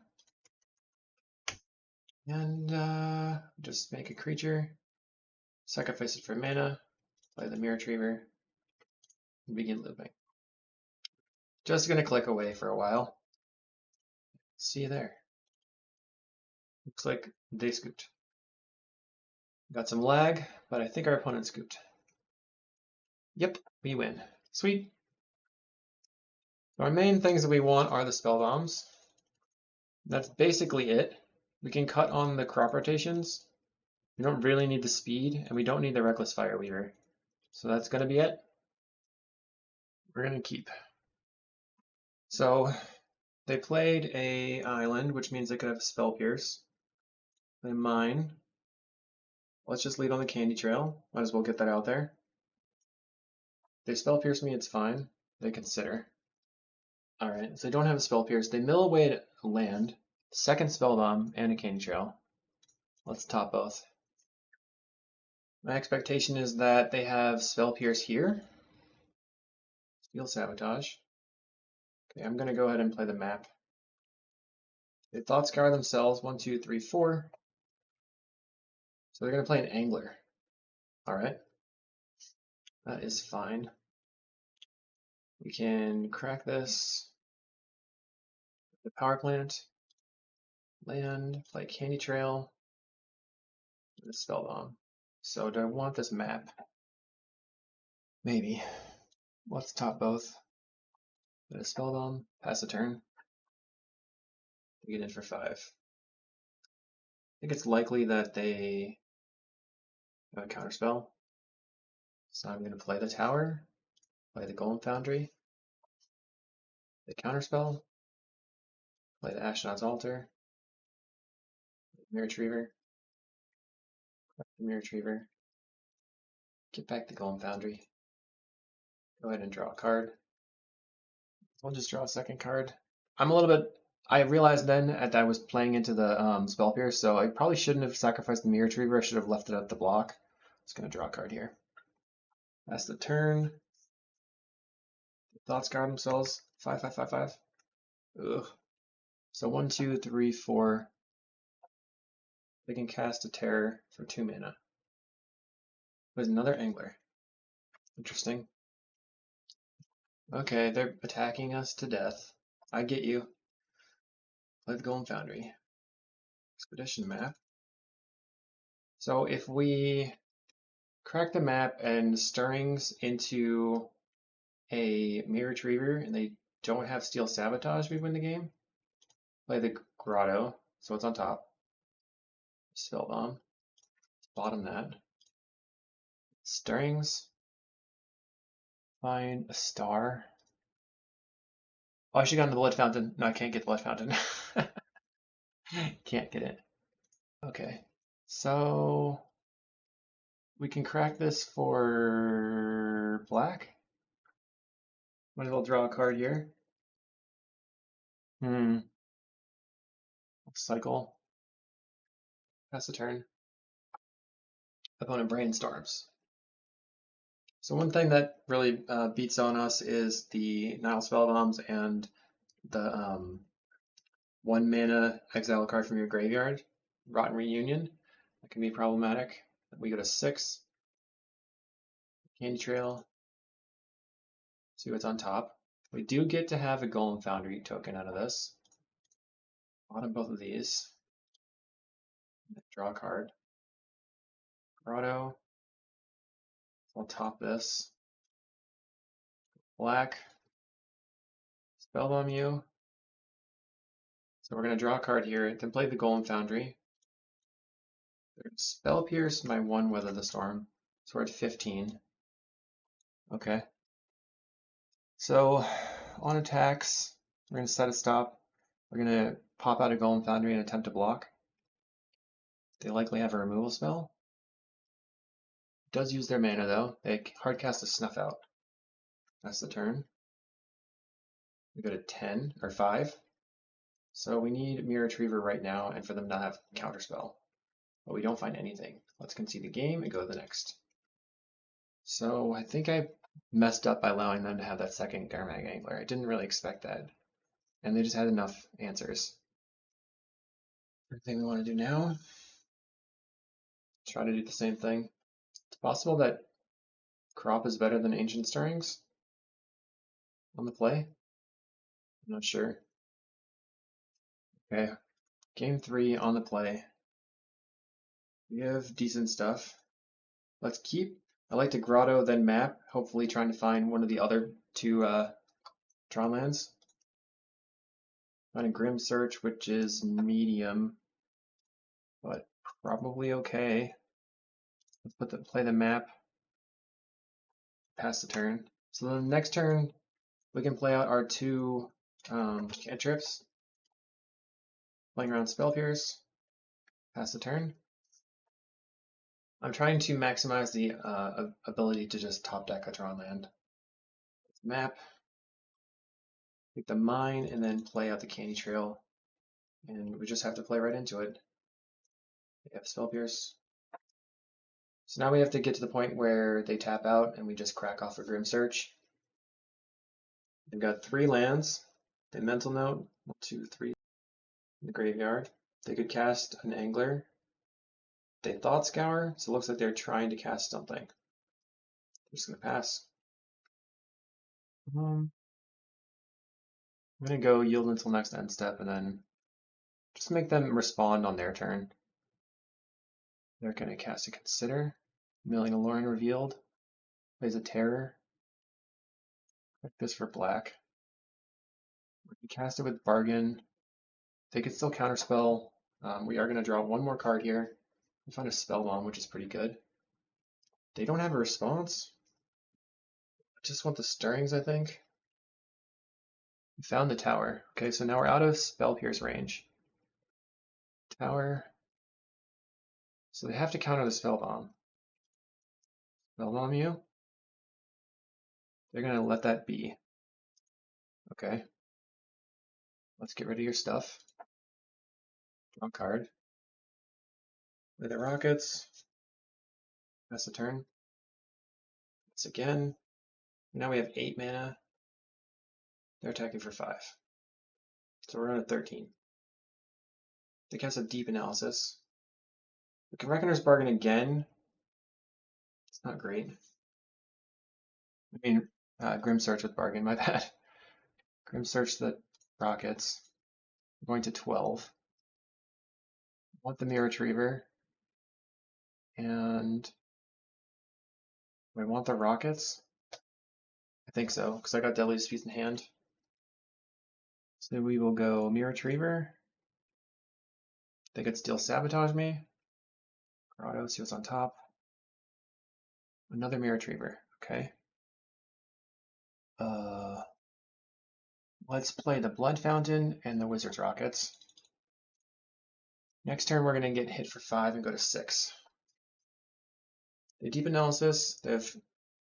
And just make a creature. Sacrifice it for mana. Play the Mirror Retriever. And begin looping. Just going to click away for a while. See you there. Looks like they scooped. Got some lag, but I think our opponent scooped. Yep, we win. Sweet. So our main things that we want are the spell bombs. That's basically it. We can cut on the crop rotations. We don't really need the speed, and we don't need the Reckless Fireweaver. So that's going to be it. We're going to keep. So they played a island, which means they could have a Spell Pierce. Play mine. Let's just lead on the Candy Trail. Might as well get that out there. If they Spell Pierce me, it's fine. they consider. Alright, so they don't have a Spell Pierce. They mill away a land, second Spell Bomb, and a Candy Trail. Let's top both. My expectation is that they have Spell Pierce here. Steel Sabotage. Okay, I'm going to go ahead and play the map. They Thought Scour themselves, 1, 2, 3, 4. So they're going to play an Angler. Alright. That is fine. We can crack this. The Power Plant. Land, play Candy Trail. The Spell Bomb. So do I want this map? Maybe. Let's top both. Put a Spell Bomb, pass a turn. We get in for 5. I think it's likely that they have a counterspell. So I'm going to play the Tower, play the Golem Foundry, the counterspell, play the Astronaut's Altar, Mirror Retriever, the Mirror Retriever, get back the Golem Foundry, go ahead and draw a card. I'll just draw a second card. I realized then that I was playing into the Spell Pierce, so I probably shouldn't have sacrificed the Mirror Retriever. I should have left it at the block. I'm just going to draw a card here. That's the turn. Thoughts guard themselves. 5, 5, 5, 5. Ugh. So 1, 2, 3, 4. They can cast a Terror for 2 mana. There's another Angler. Interesting. Okay, they're attacking us to death. I get you. Play the Golem Foundry. Expedition map. So if we crack the map and Stirrings into a Mirror Retriever and they don't have Steel Sabotage, we win the game. Play the Grotto, so it's on top. Spell Bomb. Bottom that. Stirrings. Find a star. Oh, I should have gotten the Blood Fountain. No, I can't get the Blood Fountain. Can't get it. Okay. So we can crack this for black. Might as well draw a card here. Cycle. Pass the turn. Opponent brainstorms. So one thing that really beats on us is the Nile Spell Bombs and the 1 mana exile a card from your graveyard. Rotten Reunion. That can be problematic. We go to 6. Candy Trail. See what's on top. We do get to have a Golem Foundry token out of this. Bottom both of these. Draw a card. Grotto. I'll top this. Black. Spellbomb you. So we're going to draw a card here, then play the Golem Foundry. Spell Pierce my 1 Weather the Storm. So we're at 15. Okay. So on attacks, we're going to set a stop. We're going to pop out a Golem Foundry and attempt to block. They likely have a removal spell. It does use their mana though. They hard cast a Snuff Out. That's the turn. We go to 10 or 5. So we need Mirror Retriever right now and for them to have Counterspell. But we don't find anything. Let's concede the game and go to the next. So I think I messed up by allowing them to have that second Garmag Angler. I didn't really expect that. And they just had enough answers. Everything we want to do now, try to do the same thing. It's possible that Crop is better than Ancient Stirrings on the play. I'm not sure. Okay, game 3 on the play. We have decent stuff. Let's keep. I like to Grotto, then map, hopefully trying to find one of the other 2 Tron lands. Find a Grim Search, which is medium, but probably okay. Let's play the map. Pass the turn. So the next turn, we can play out our 2 cantrips. Playing around Spell Pierce. Pass the turn. I'm trying to maximize the ability to just top deck a Tron land. Map. take the mine, and then play out the Candy Trail. And we just have to play right into it. They have Spell Pierce. So now we have to get to the point where they tap out and we just crack off a Grim Search. They've got 3 lands. They Mental Note, 1, 2, 3 in the graveyard. They could cast an Angler. They Thought Scour, so it looks like they're trying to cast something. I'm just going to pass. I'm going to go yield until next end step and then just make them respond on their turn. They're going to cast a Consider. Milling Alluring revealed. Plays a Terror. Like this for black. We can cast it with Bargain. They could still counterspell. We are going to draw 1 more card here. We find a Spellbomb, which is pretty good. They don't have a response. I just want the Stirrings, I think. We found the Tower. Okay, so now we're out of Spell Pierce range. Tower. So they have to counter the Spellbomb. Spellbomb you? They're going to let that be. Okay. Let's get rid of your stuff. Draw a card. Play the Rockets. Pass the turn. This again. Now we have 8 mana. They're attacking for 5. So we're on a 13. They cast a Deep Analysis. We can Reckoner's Bargain again. It's not great. I mean, Grim Search with Bargain, my bad. Grim Search the Rockets. We're going to 12. I want the Mirror Retriever. And do I want the Rockets? I think so, because I got Deadly Disputes in hand. So we will go Mirror Retriever. They could still sabotage me. Grotto, see what's on top. Another Mirror Retriever, okay. Let's play the Blood Fountain and the Wizard's Rockets. Next turn we're going to get hit for 5 and go to 6. They Deep Analysis, they have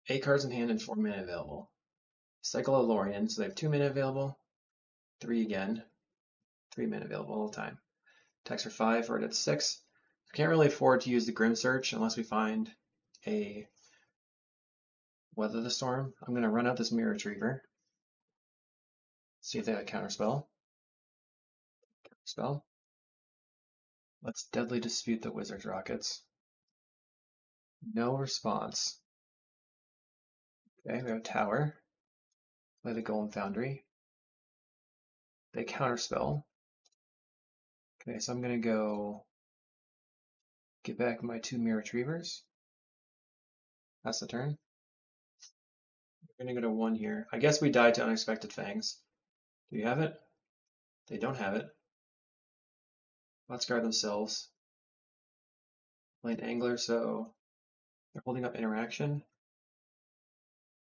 8 cards in hand and 4 mana available. Cycle of Lorien, so they have 2 mana available, 3 again, 3 mana available all the time. Attacks for 5, we're at 6. We can't really afford to use the Grim Search unless we find a Weather the Storm. I'm going to run out this Mirror Retriever. See if they have a Counterspell. Counterspell. Let's Deadly Dispute the Wizard's Rockets. No response. Okay, we have a Tower. Play the Golem Foundry. They Counterspell. Okay, so I'm going to go get back my 2 Mirror Retrievers. That's the turn. We're going to go to 1 here. I guess we died to Unexpected Fangs. Do you have it? They don't have it. Let's guard themselves. Play an Angler, so they're holding up Interaction.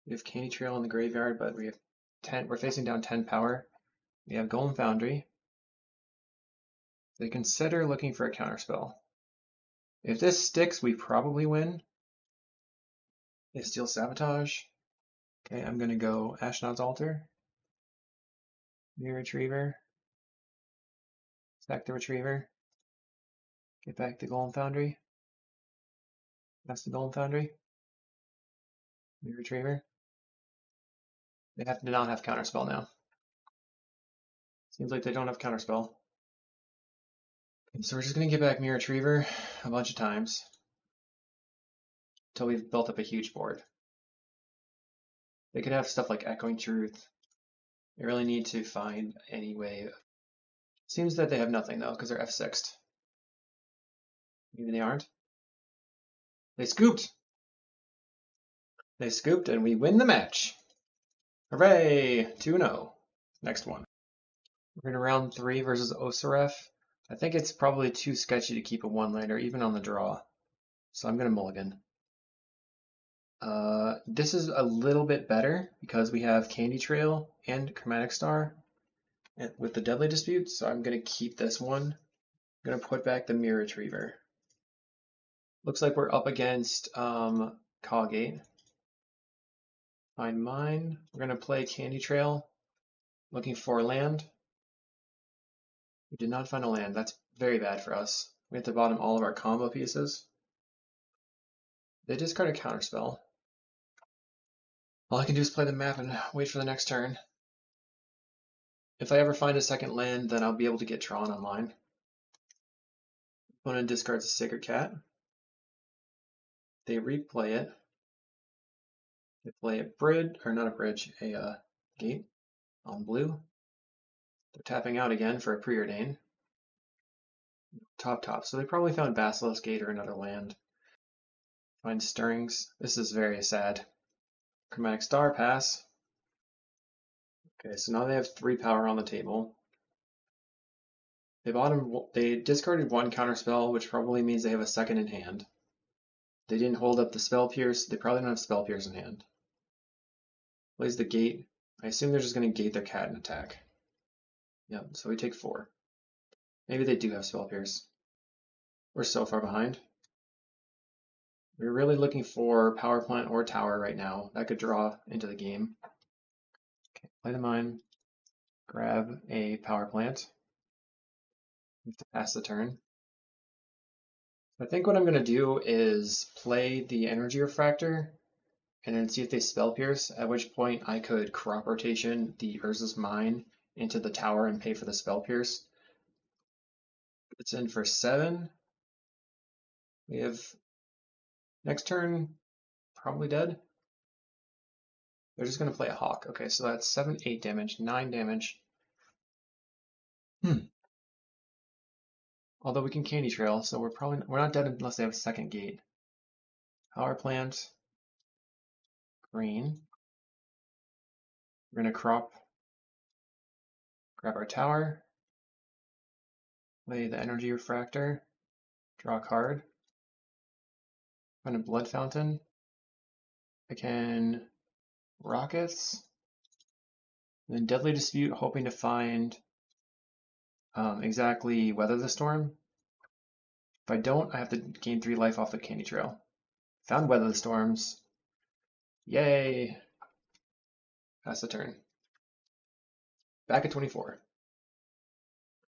We have Candy Trail in the graveyard, but we have 10. We're facing down 10 power. We have Golem Foundry. They consider looking for a counterspell. If this sticks, we probably win. They steal Sabotage. Okay, I'm going to go Ashnod's Altar. Mirror Retriever. Sack the Retriever. Get back the Golem Foundry. That's the Golem Foundry. Mirror Retriever. They have to not have Counterspell now. Seems like they don't have Counterspell. Okay, so we're just going to get back Mirror Retriever a bunch of times until we've built up a huge board. They could have stuff like Echoing Truth. They really need to find any way. Seems that they have nothing though, because they're F6'd. Maybe they aren't. They scooped! They scooped and we win the match. Hooray! 2-0. Next one. We're in round 3 versus Osiref. I think it's probably too sketchy to keep a 1-laner, even on the draw. So I'm going to mulligan. This is a little bit better because we have Candy Trail and Chromatic Star with the Deadly Dispute, so I'm going to keep this one. I'm going to put back the Mirror Retriever. Looks like we're up against CawGate. Find mine. We're going to play Candy Trail. Looking for land. We did not find a land. That's very bad for us. We have to bottom all of our combo pieces. They discard a counterspell. All I can do is play the map and wait for the next turn. If I ever find a second land, then I'll be able to get Tron online. Opponent discards a Sacred Cat. They replay it. They play a bridge, or not a bridge, a gate on blue. They're tapping out again for a preordain. Top. So they probably found Basilisk Gate or another land. Find Stirrings. This is very sad. Chromatic Star, pass. Okay, so now they have 3 power on the table. They discarded 1 counterspell, which probably means they have a second in hand. They didn't hold up the Spell Pierce. They probably don't have Spell Pierce in hand. Plays the gate. I assume they're just going to gate their cat and attack. Yep, so we take 4. Maybe they do have Spell Pierce. We're so far behind. We're really looking for Power Plant or Tower right now. That could draw into the game. Okay, play the mine. Grab a Power Plant. We have to pass the turn. I think what I'm going to do is play the Energy Refractor and then see if they Spell Pierce, at which point I could crop rotation the Urza's Mine into the tower and pay for the Spell Pierce. It's in for 7. We have next turn, probably dead. They're just going to play a Hawk. Okay, so that's 7, 8 damage, 9 damage. Although we can Candy Trail, so we're not dead unless they have a second gate. Power Plant, green. We're going to grab our tower, play the Energy Refractor, draw a card, find a Blood Fountain. I can Rockets, and then Deadly Dispute, hoping to find exactly Weather the Storm. If I don't, I have to gain 3 life off the Candy Trail. Found Weather the Storms. Yay! Pass the turn. Back at 24.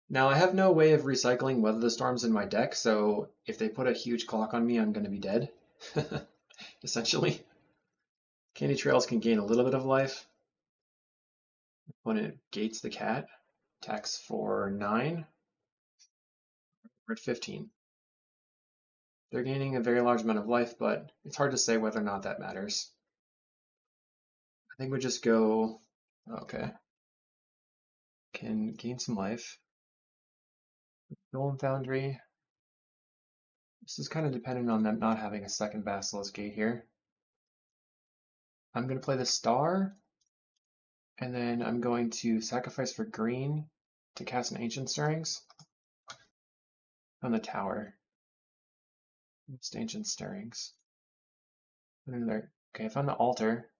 Now I have no way of recycling Weather the Storms in my deck, so if they put a huge clock on me, I'm going to be dead. Essentially. Candy Trails can gain a little bit of life. When it gates the cat, attacks for 9. We're at 15. They're gaining a very large amount of life, but it's hard to say whether or not that matters. I think we just go, okay. Can gain some life. Golem Foundry. This is kind of dependent on them not having a second Basilisk Gate here. I'm going to play the Star, and then I'm going to sacrifice for green to cast an Ancient Stirrings on the tower. Just Ancient Stirrings. Okay, I found the altar.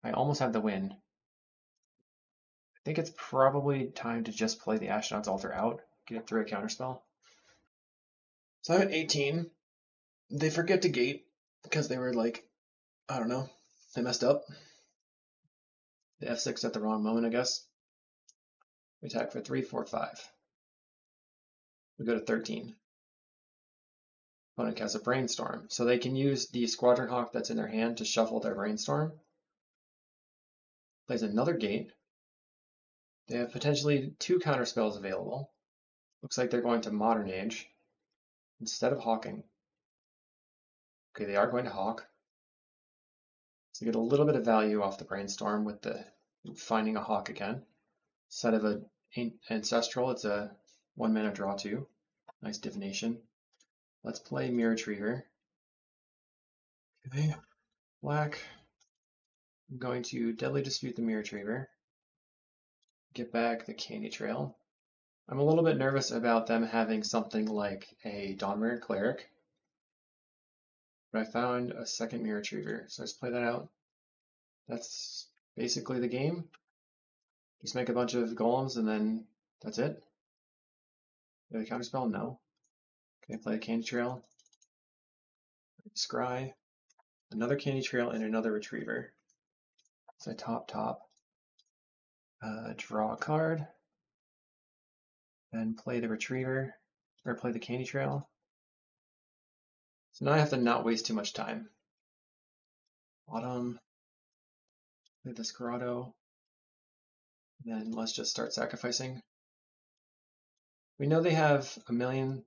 I almost had the win. I think it's probably time to just play the Astronaut's Altar out, get it through a counterspell. So I'm at 18. They forget to gate because they were like, I don't know, they messed up. The F6 at the wrong moment, I guess. We attack for 3, 4, 5. We go to 13. Opponent casts a Brainstorm. So they can use the Squadron Hawk that's in their hand to shuffle their Brainstorm. Plays another gate. They have potentially 2 counterspells available. Looks like they're going to Modern Age instead of hawking. Okay, they are going to hawk. So you get a little bit of value off the Brainstorm with the finding a hawk again. Instead of an Ancestral, it's a 1 mana draw 2. Nice divination. Let's play Mirror Retriever. Okay, black. I'm going to Deadly Dispute the Mirror Retriever. Get back the Candy Trail. I'm a little bit nervous about them having something like a Dawnmare Cleric. But I found a second Mirror Retriever, so let's play that out. That's basically the game. Just make a bunch of golems and then that's it. Do I counterspell? No. Okay, play a Candy Trail. Scry. Another Candy Trail and another Retriever. So top. Draw a card, then play the Retriever, or play the Candy Trail. So now I have to not waste too much time. Bottom, play this Grotto, then let's just start sacrificing. We know they have a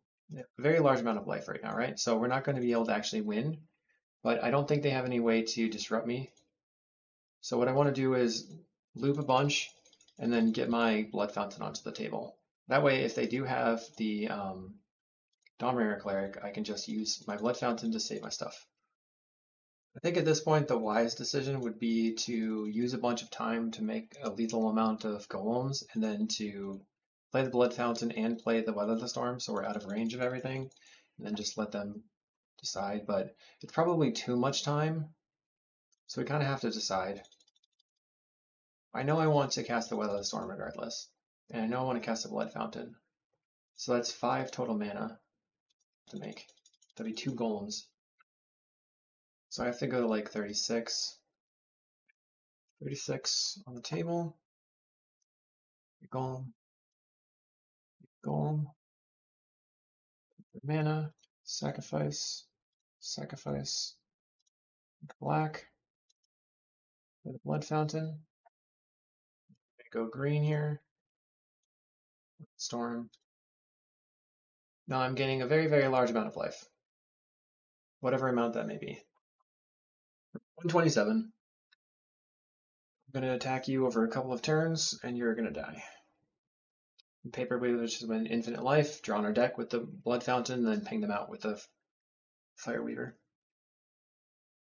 very large amount of life right now, right? So we're not going to be able to actually win, but I don't think they have any way to disrupt me. So what I want to do is loop a bunch and then get my Blood Fountain onto the table. That way, if they do have the Dawnbringer Cleric, I can just use my Blood Fountain to save my stuff. I think at this point, the wise decision would be to use a bunch of time to make a lethal amount of golems, and then to play the Blood Fountain and play the Weather the Storm, so we're out of range of everything, and then just let them decide. But it's probably too much time, so we kind of have to decide. I know I want to cast the Weather the Storm regardless, and I know I want to cast the Blood Fountain. So that's 5 total mana to make. That'd be 2 golems. So I have to go to like 36. 36 on the table. Golem. Golem. Mana. Sacrifice. Sacrifice. Black. For the Blood Fountain. Go green here. Storm. Now I'm gaining a very, very large amount of life. Whatever amount that may be. 127. I'm going to attack you over a couple of turns, and you're going to die. Paper Weaver, which has been infinite life, draw on our deck with the Blood Fountain, then ping them out with the Fire Weaver.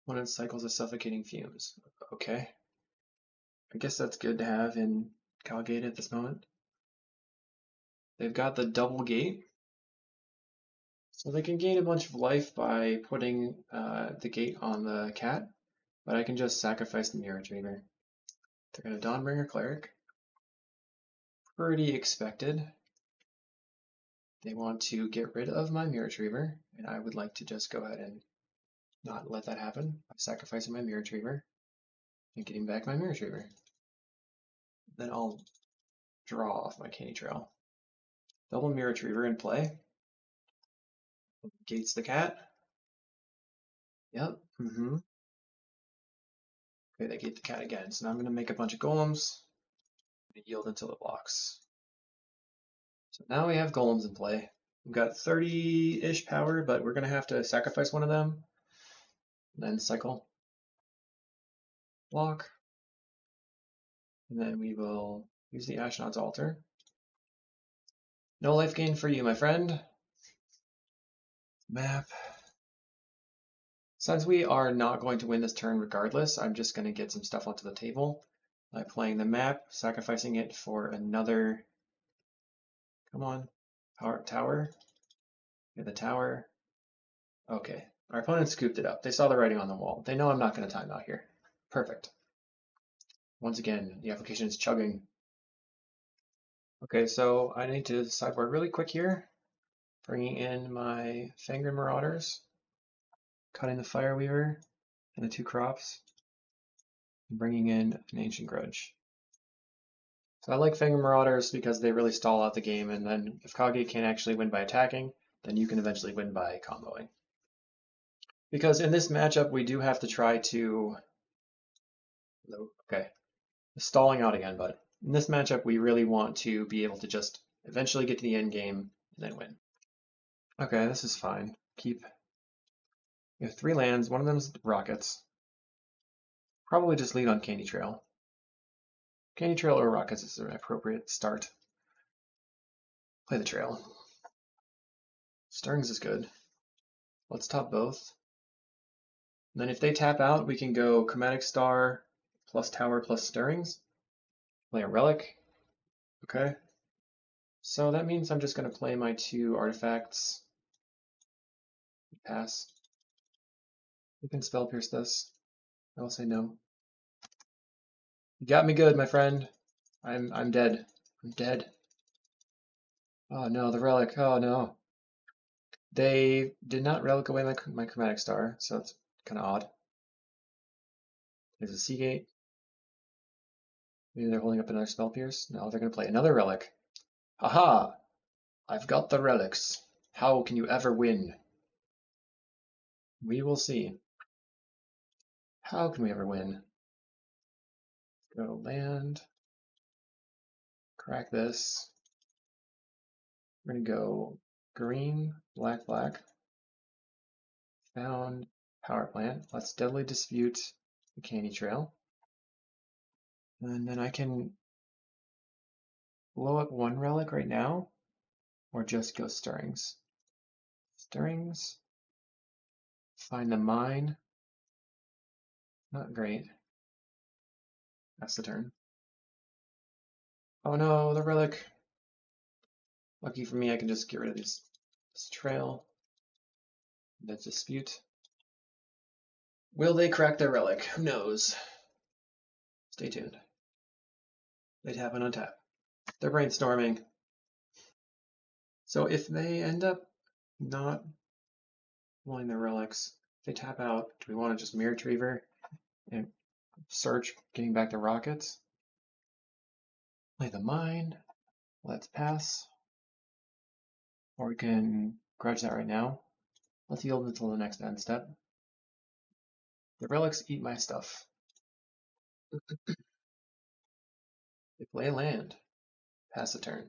When it cycles of suffocating fumes. Okay. I guess that's good to have in CawGate at this moment. They've got the double gate. So they can gain a bunch of life by putting the gate on the cat, but I can just sacrifice the Mirror Retriever. They're going to Dawnbringer Cleric. Pretty expected. They want to get rid of my Mirror Retriever, and I would like to just go ahead and not let that happen by sacrificing my Mirror Retriever and getting back my Mirror Retriever. Then I'll draw off my Candy Trail. Double Mirror Retriever in play. Gates the cat. Yep. Okay, they gate the cat again. So now I'm going to make a bunch of golems. Yield until it blocks. So now we have golems in play. We've got 30-ish power, but we're going to have to sacrifice one of them. And then cycle. Block. And then we will use the Ashnod's Altar. No life gain for you, my friend. Map. Since we are not going to win this turn regardless, I'm just going to get some stuff onto the table by playing the map, sacrificing it for another, come on, tower. Get the tower. Okay, our opponent scooped it up. They saw the writing on the wall. They know I'm not going to time out here. Perfect. Once again, the application is chugging. Okay, so I need to sideboard really quick here. Bringing in my Fangren Marauders, cutting the Fire Weaver and the 2 crops, and bringing in an Ancient Grudge. So I like Fangren Marauders because they really stall out the game, and then if CawGate can't actually win by attacking, then you can eventually win by comboing. Because in this matchup, we do have to try to... Okay, stalling out again, but in this matchup, we really want to be able to just eventually get to the end game and then win. Okay, this is fine. We have 3 lands, one of them is Rockets. Probably just lead on Candy Trail. Candy Trail or Rockets is an appropriate start. Play the Trail. Stirrings is good. Let's top both. And then if they tap out, we can go Chromatic Star plus Tower plus Stirrings. Play a Relic. Okay. So that means I'm just going to play my 2 artifacts. Pass. You can Spell Pierce this. I will say no. You got me good, my friend. I'm dead. I'm dead. Oh no, the Relic. Oh no. They did not relic away my Chromatic Star, so it's kind of odd. There's a CawGate. Maybe they're holding up another Spell Pierce. No, they're going to play another relic. Haha! I've got the relics. How can you ever win? We will see. How can we ever win? Go land. Crack this. We're going to go green, black, black. Found power plant. Let's deadly dispute the candy trail. And then I can blow up one relic right now, or just go stirrings. Stirrings. Find the mine. Not great. That's the turn. Oh no, the relic. Lucky for me, I can just get rid of this trail. The dispute. Will they crack their relic? Who knows? Stay tuned. They tap and untap. They're brainstorming. So if they end up not pulling their relics, if they tap out, do we want to just Mirror Retriever and search getting back to rockets? Play the mine. Let's pass. Or we can grudge that right now. Let's yield until the next end step. The relics eat my stuff. They play land. Pass the turn.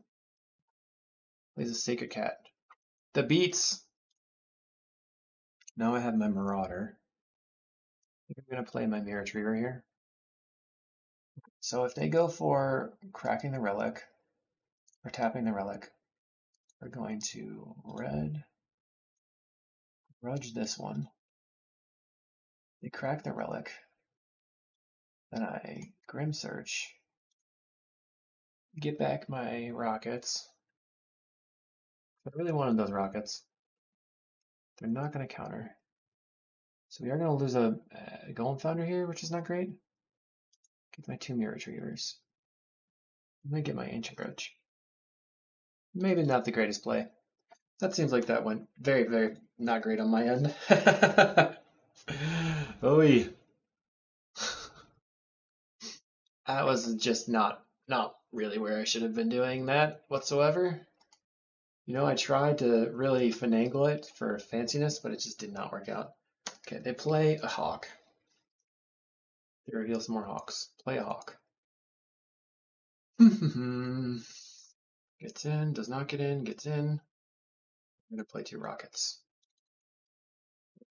Plays a Sacred Cat. The beats! Now I have my Marauder. I think I'm going to play my Mirror Retriever here. So if they go for cracking the relic, or tapping the relic, we're going to red, grudge this one. They crack the relic. Then I Grim Search, get back my rockets. I really wanted those rockets. They're not going to counter. So we are going to lose a Golem Founder here, which is not great. Get my 2 Mirror Retrievers. I'm going to get my Ancient Grudge. Maybe not the greatest play. That seems like that went very, very not great on my end. Oy. That was just not really where I should have been doing that whatsoever. You know, I tried to really finagle it for fanciness, but it just did not work out. Okay, they play a hawk. They reveal some more hawks. Play a hawk. Gets in, does not get in, gets in. I'm going to play 2 rockets.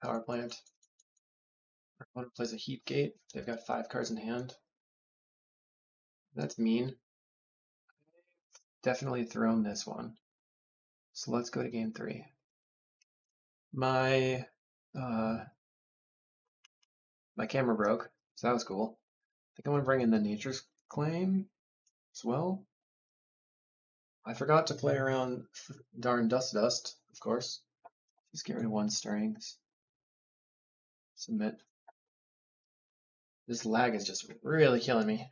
Power plant. Our opponent plays a heap gate. They've got 5 cards in hand. That's mean. Definitely thrown this one. So let's go to game 3. My camera broke, so that was cool. I think I'm gonna bring in the Nature's Claim as well. I forgot to play around darn Dust, of course. Just get rid of 1 stirrings. Submit. This lag is just really killing me.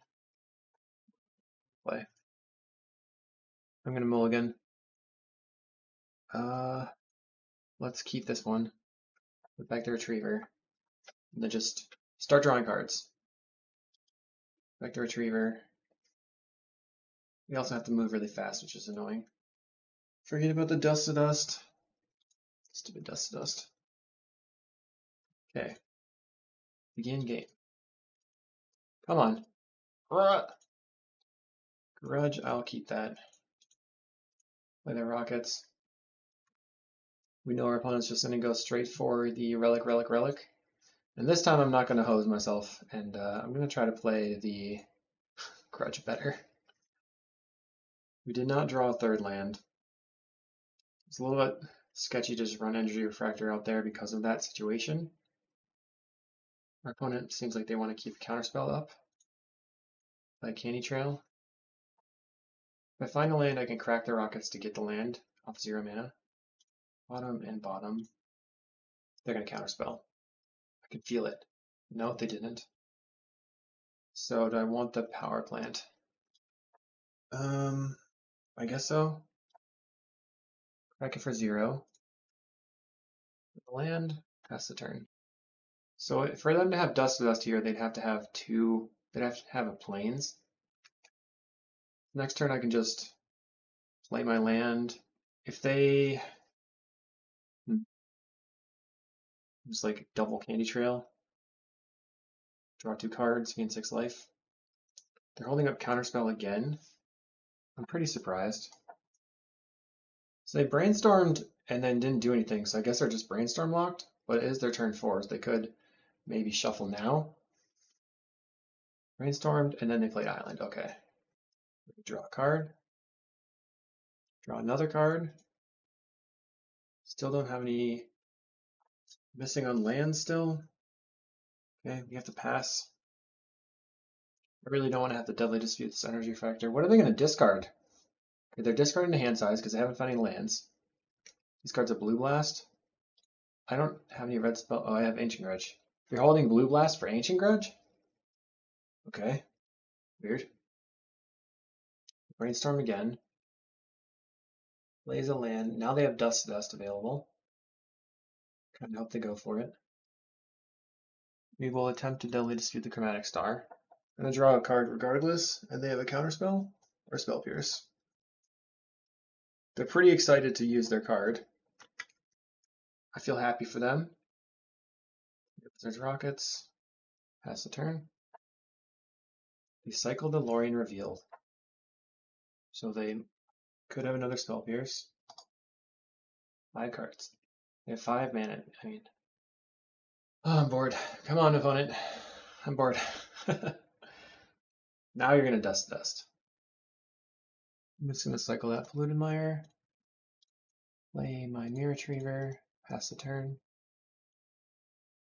Play. I'm gonna mulligan. Let's keep this one. Put back the Retriever. And then just start drawing cards. Back the Retriever. We also have to move really fast, which is annoying. Forget about the Dust. Stupid Dust. Okay. Begin game. Come on. Grudge, I'll keep that. Play the rockets. We know our opponent's just going to go straight for the relic. And this time I'm not going to hose myself, and I'm going to try to play the grudge better. We did not draw a 3rd land. It's a little bit sketchy to just run Energy Refractor out there because of that situation. Our opponent seems like they want to keep a counterspell up. Play Candy Trail. If I find a land, I can crack the rockets to get the land off 0 mana. Bottom and bottom. They're going to counterspell. I can feel it. No, they didn't. So do I want the power plant? I guess so. Crack it for 0. Land, pass the turn. So for them to have Dust here, they'd have to have 2. They'd have to have a plains. Next turn I can just play my land. If they just like double Candy Trail, draw 2 cards, gain 6 life. They're holding up Counterspell again. I'm pretty surprised. So they brainstormed and then didn't do anything, so I guess they're just brainstorm locked, but it is their turn 4, so they could maybe shuffle now. Brainstormed and then they played Island. Okay. Draw a card. Draw another card. Still don't have any. Missing on land still. Okay, we have to pass. I really don't want to have to deadly dispute this energy factor. What are they going to discard? Okay, they're discarding the hand size because they haven't found any lands. These cards are Blue Blast. I don't have any red spell. Oh, I have Ancient Grudge. You're holding Blue Blast for Ancient Grudge? Okay. Weird. Brainstorm again. Plays a land. Now they have Dust to Dust available. Kind of hope they go for it. We will attempt to deadly dispute the Chromatic Star. I'm going to draw a card regardless, and they have a Counterspell or Spell Pierce. They're pretty excited to use their card. I feel happy for them. There's Rockets. Pass the turn. They cycle the Lorien Revealed. So they could have another Spell Pierce. 5 cards. They have 5 mana. I mean, oh, I'm bored. Come on, opponent. I'm bored. Now you're going to Dust. I'm just going to cycle that Polluted Mire. Play my Mirror Retriever. Pass the turn.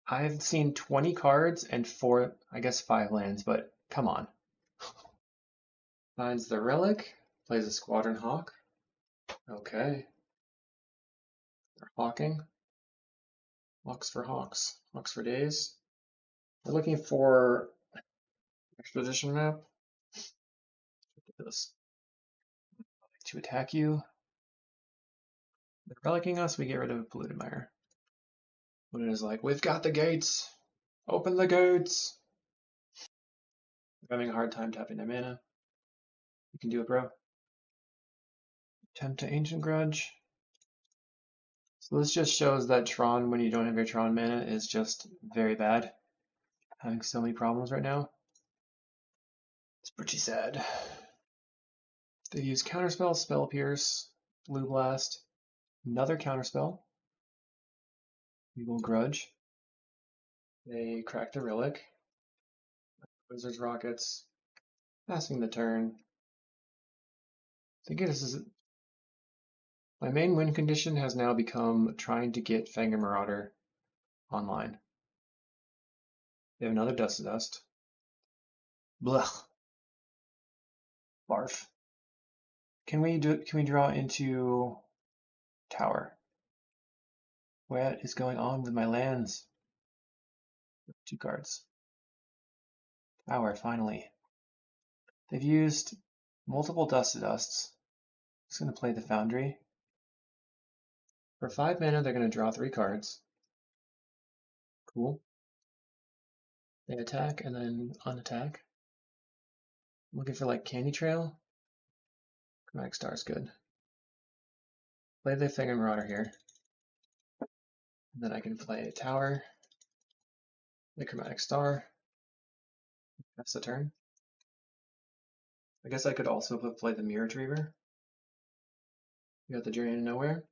I've seen 20 cards and 4, I guess 5 lands, but come on. Finds the Relic. Plays a Squadron Hawk. Okay. They're hawking. Hawks for hawks. Hawks for days. We're looking for Expedition map. This. To attack you. They're relicking us, we get rid of Polluted Mire. When it is like, we've got the gates! Open the gates! They're having a hard time tapping their mana. You can do it, bro. Attempt to Ancient Grudge. So this just shows that Tron, when you don't have your Tron mana, is just very bad. Having so many problems right now. It's pretty sad. They use Counterspell, Spell Pierce, Blue Blast, another Counterspell, Evil Grudge. They crack the Relic. Wizards Rockets. Passing the turn. I think this is. My main win condition has now become trying to get Fangor Marauder online. They have another Dust to Dust. Blech. Barf. Can we draw into Tower? What is going on with my lands? 2 cards. Tower, finally. They've used multiple Dust to Dusts. I'm just going to play the Foundry. For 5 mana, they're going to draw 3 cards. Cool. They attack and then unattack. I'm looking for like Candy Trail. Chromatic Star is good. Play the Fangor Marauder here. And then I can play a Tower, the Chromatic Star. That's the turn. I guess I could also play the Mirror Retriever. You got the Journey to Nowhere.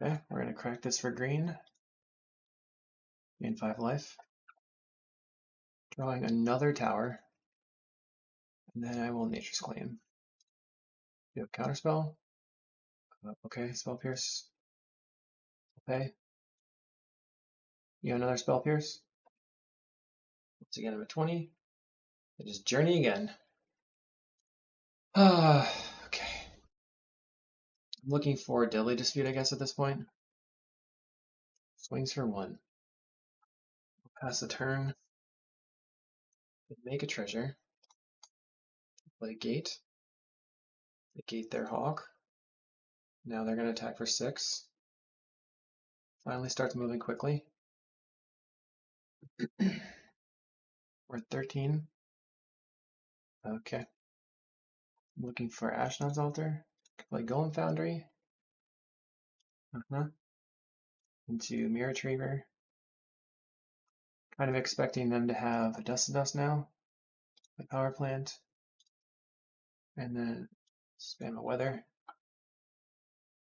Okay, we're going to crack this for green. Gain 5 life. Drawing another Tower. And then I will Nature's Claim. You have Counterspell. Okay, Spell Pierce. Okay. You have another Spell Pierce. Once again, I'm at 20. I just Journey again. Okay. I'm looking for Deadly Dispute, I guess, at this point. Swings for 1. Pass the turn. Make a treasure. Play Gate. They gate their Hawk. Now they're going to attack for 6. Finally starts moving quickly. We're at 13. Okay. looking for Ashnod's Altar. Play Golem Foundry. Into Mirror Retriever. Kind of expecting them to have a Dust to Dust now. My Power Plant. And then spam a Weather.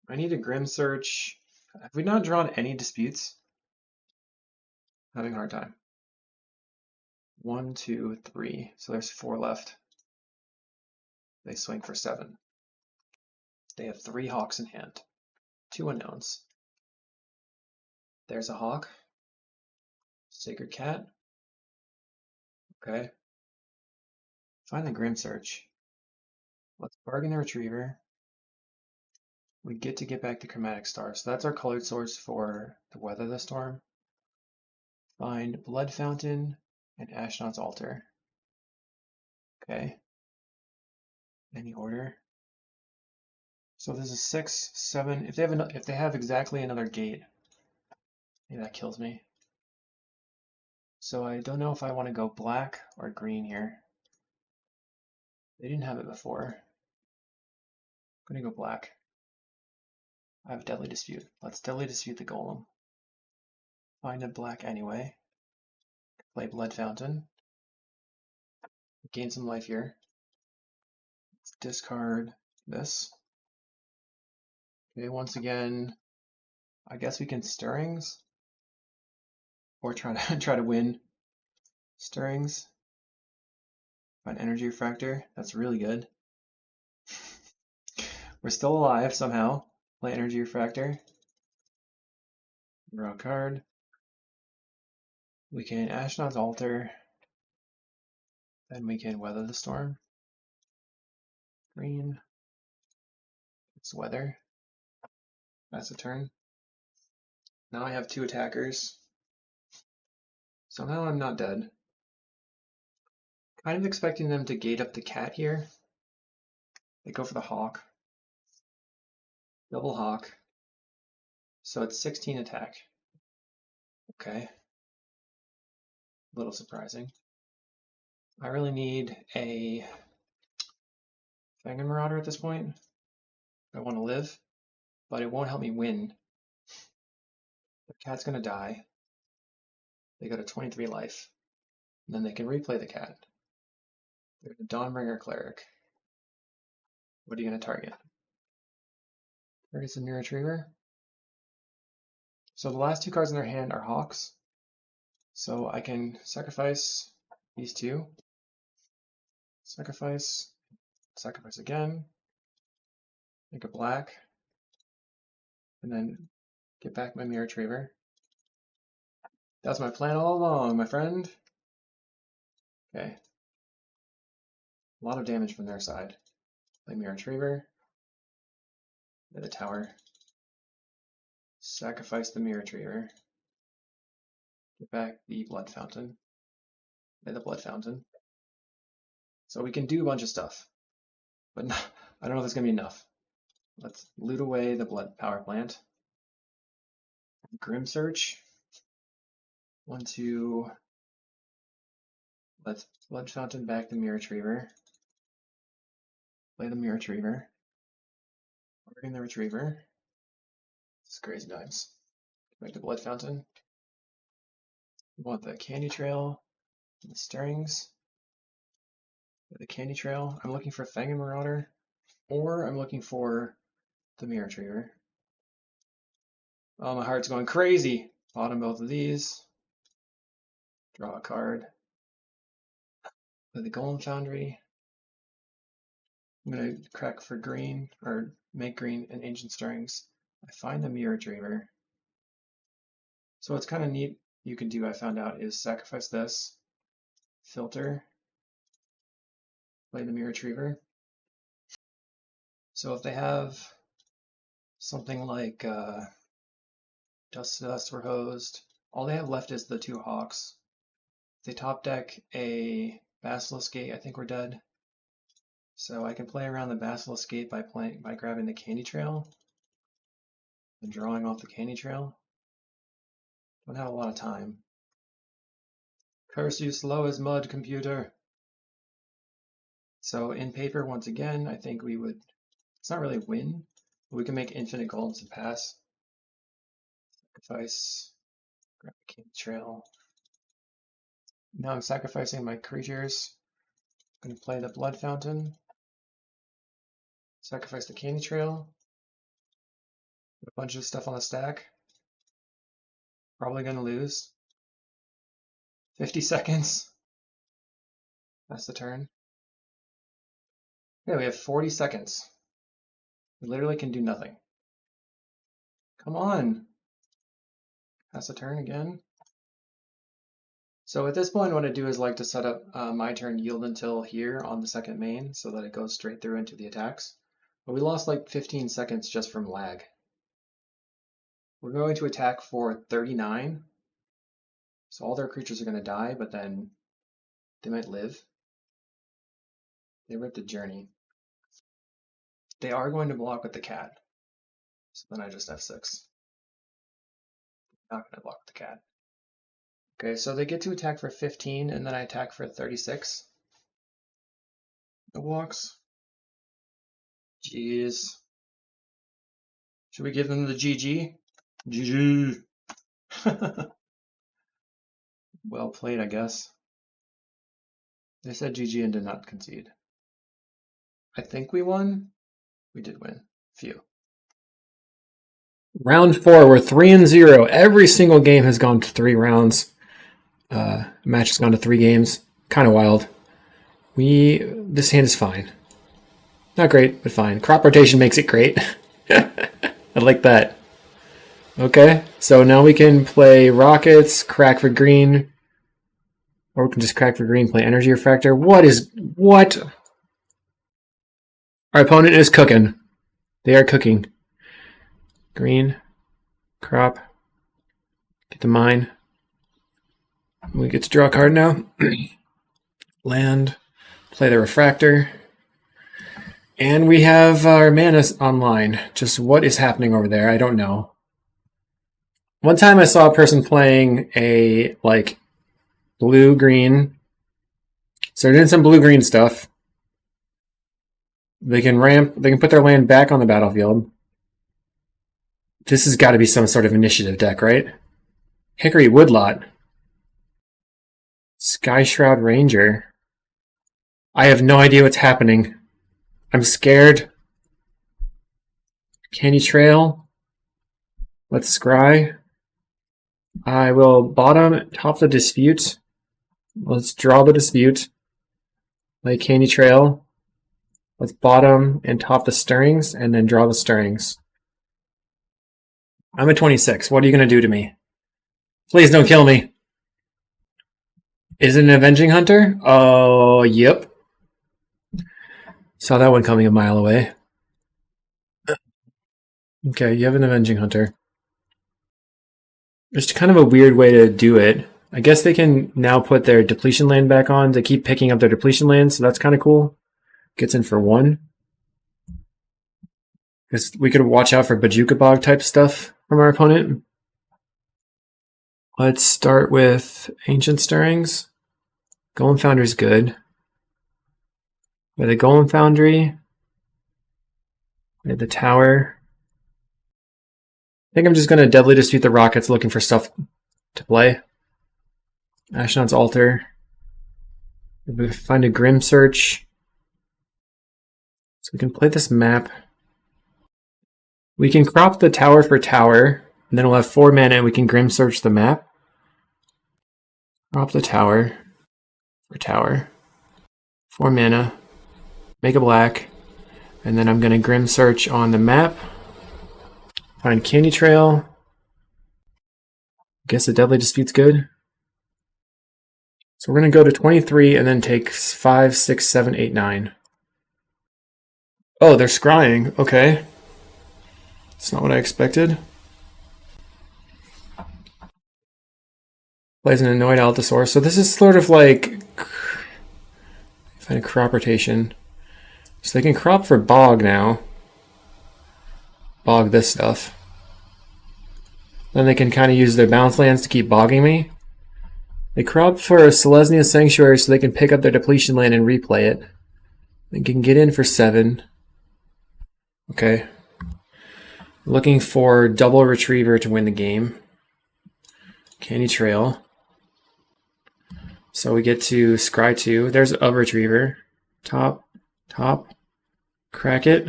I need a Grim Search. Have we not drawn any disputes? Having a hard time. 1, 2, 3. So there's 4 left. They swing for 7. They have 3 Hawks in hand. 2 unknowns. There's a Hawk. Sacred Cat. Okay. Find the Grim Search. Let's bargain the Retriever. We get back the Chromatic Star. So that's our colored source for the Weather the Storm. Find Blood Fountain and Ashnod's Altar. Okay. Any order. So this is 6, 7. If they have exactly another gate, maybe that kills me. So I don't know if I want to go black or green here. They didn't have it before. I'm gonna go black. I have Deadly Dispute. Let's Deadly Dispute the Golem. Find a black anyway. Play Blood Fountain. Gain some life here. Let's discard this. Okay, once again, I guess we can Stirrings. Or try to win Stirrings. Find Energy Refractor. That's really good. We're still alive somehow. Play Energy Refractor. Draw a card. We can Ashnod's Altar. Then we can Weather the Storm. Green. It's Weather. That's a turn. Now I have 2 attackers. So now I'm not dead. Kind of expecting them to gate up the cat here. They go for the Hawk. Double Hawk. So it's 16 attack. Okay. A little surprising. I really need a Fangin' Marauder at this point. I want to live, but it won't help me win. The cat's going to die. They go to 23 life. And then they can replay the cat. They're the Dawnbringer Cleric. What are you going to target? Target's the Mirror Retriever. So the last 2 cards in their hand are Hawks. So I can sacrifice these 2. Sacrifice. Sacrifice again. Make a black. And then get back my Mirror Retriever. That's my plan all along, my friend. Okay. A lot of damage from their side. Play Mirror Retriever. Play the tower. Sacrifice the Mirror Retriever. Get back the Blood Fountain. Play the Blood Fountain. So we can do a bunch of stuff. But I don't know if it's going to be enough. Let's loot away the Blood Power Plant. Grim Search. 1, 2. Let's Blood Fountain back the Mirror Retriever. Play the Mirror Retriever. Bargain the Retriever. This is crazy times. Back to Blood Fountain. We want the Candy Trail and the Stirrings. The Candy Trail. I'm looking for Fangin' Marauder, or I'm looking for the Mirror Retriever. Oh, my heart's going crazy. Bottom both of these. Draw a card. Play the Golem Foundry. I'm going to crack for green, or make green and Ancient Stirrings. I find the Mirror Retriever. So what's kind of neat you can do, I found out, is sacrifice this, filter, play the Mirror Retriever. So if they have something like Dust to Dust or Hosed, all they have left is the 2 Hawks. If they top deck a Basilisk Gate, I think we're dead. So I can play around the Basilisk Gate by grabbing the Candy Trail and drawing off the Candy Trail. Don't have a lot of time. Curse you, slow as mud, computer. So in paper, once again, I think we would, it's not really win, but we can make infinite golems to pass. Sacrifice, grab the king trail. Now I'm sacrificing my creatures. I'm going to play the Blood Fountain. Sacrifice the Candy Trail. Put a bunch of stuff on the stack. Probably going to lose. 50 seconds. That's the turn. Okay, we have 40 seconds. We literally can do nothing. Come on. Pass the turn again. So at this point, what I do is like to set up my turn yield until here on the second main so that it goes straight through into the attacks. But we lost like 15 seconds just from lag. We're going to attack for 39. So all their creatures are going to die, but then they might live. They ripped a journey. They are going to block with the cat. So then I just F6. Not going to block with the cat. Okay, so they get to attack for 15, and then I attack for 36. No blocks. Jeez. Should we give them the GG? GG. Well played, I guess. They said GG and did not concede. I think we won. We did win. Phew. Round 4, we're 3-0. Every single game has gone to 3 rounds. Match has gone to 3 games. Kind of wild. This hand is fine. Not great, but fine. Crop rotation makes it great. I like that. Okay, so now we can play Rockets, crack for green. Or we can just crack for green, play Energy Refractor. What? Our opponent is cooking. They are cooking. Green, crop, get the mine. We get to draw a card now. Land, play the Refractor. And we have our mana online. Just what is happening over there? I don't know. One time I saw a person playing a, like, blue-green. So they're doing some blue-green stuff. They can put their land back on the battlefield. This has got to be some sort of initiative deck, right? Hickory Woodlot. Sky Shroud Ranger. I have no idea what's happening. I'm scared. Candy Trail. Let's scry. I will bottom, top the Dispute. Let's draw the Dispute. Play Candy Trail. Let's bottom and top the Stirrings, and then draw the Stirrings. I'm at 26. What are you going to do to me? Please don't kill me. Is it an Avenging Hunter? Oh, yep. Saw that one coming a mile away. Okay, you have an Avenging Hunter. It's kind of a weird way to do it. I guess they can now put their depletion land back on to keep picking up their depletion land, so that's kind of cool. Gets in for 1. Because we could watch out for Bajuka Bog type stuff from our opponent. Let's start with Ancient Stirrings. Golem Foundry's good. With a Golem Foundry. We have the Tower. I think I'm just going to Deadly Dispute the Rockets looking for stuff to play. Ashnod's Altar. If we find a Grim Search. So we can play this map. We can crop the Tower for Tower. And then we'll have 4 mana and we can Grim Search the map. Crop the Tower for Tower. 4 mana. Make a black. And then I'm going to Grim Search on the map. Find Candy Trail. Guess the Deadly Dispute's good. So we're going to go to 23 and then take 5, 6, 7, 8, 9. Oh, they're scrying. Okay. That's not what I expected. Plays an Annoyed Allosaurus. So this is sort of like... Find a crop rotation. So they can crop for Bog now. Bog this stuff. Then they can kind of use their bounce lands to keep bogging me. They crop for a Selesnya Sanctuary so they can pick up their depletion land and replay it. They can get in for 7. Okay. Looking for double retriever to win the game. Candy Trail. So we get to scry 2. There's a retriever. Top. Crack it.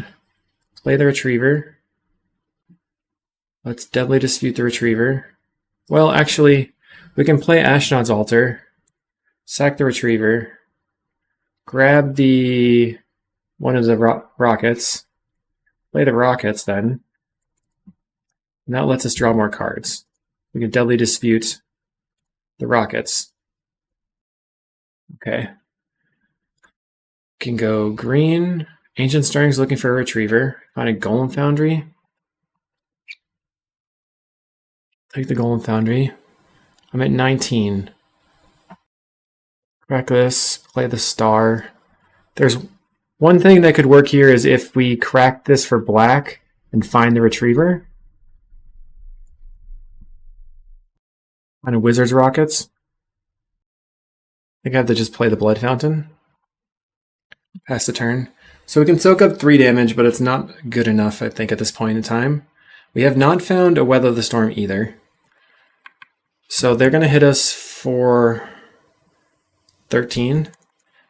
Play the retriever. Let's deadly dispute the retriever. Well, actually, we can play Ashnod's Altar. Sack the retriever. Grab the one of the rockets. Play the rockets then. And that lets us draw more cards. We can deadly dispute the rockets. Okay. Can go green. Ancient Stirring's looking for a retriever. Find a Golem Foundry. Take the Golem Foundry. I'm at 19. Crack this. Play the star. There's one thing that could work here is if we crack this for black and find the retriever. Find a Wizard's Rockets. I think I have to just play the Blood Fountain. Pass the turn. So we can soak up 3 damage, but it's not good enough, I think, at this point in time. We have not found a Weather the Storm either. So they're going to hit us for 13.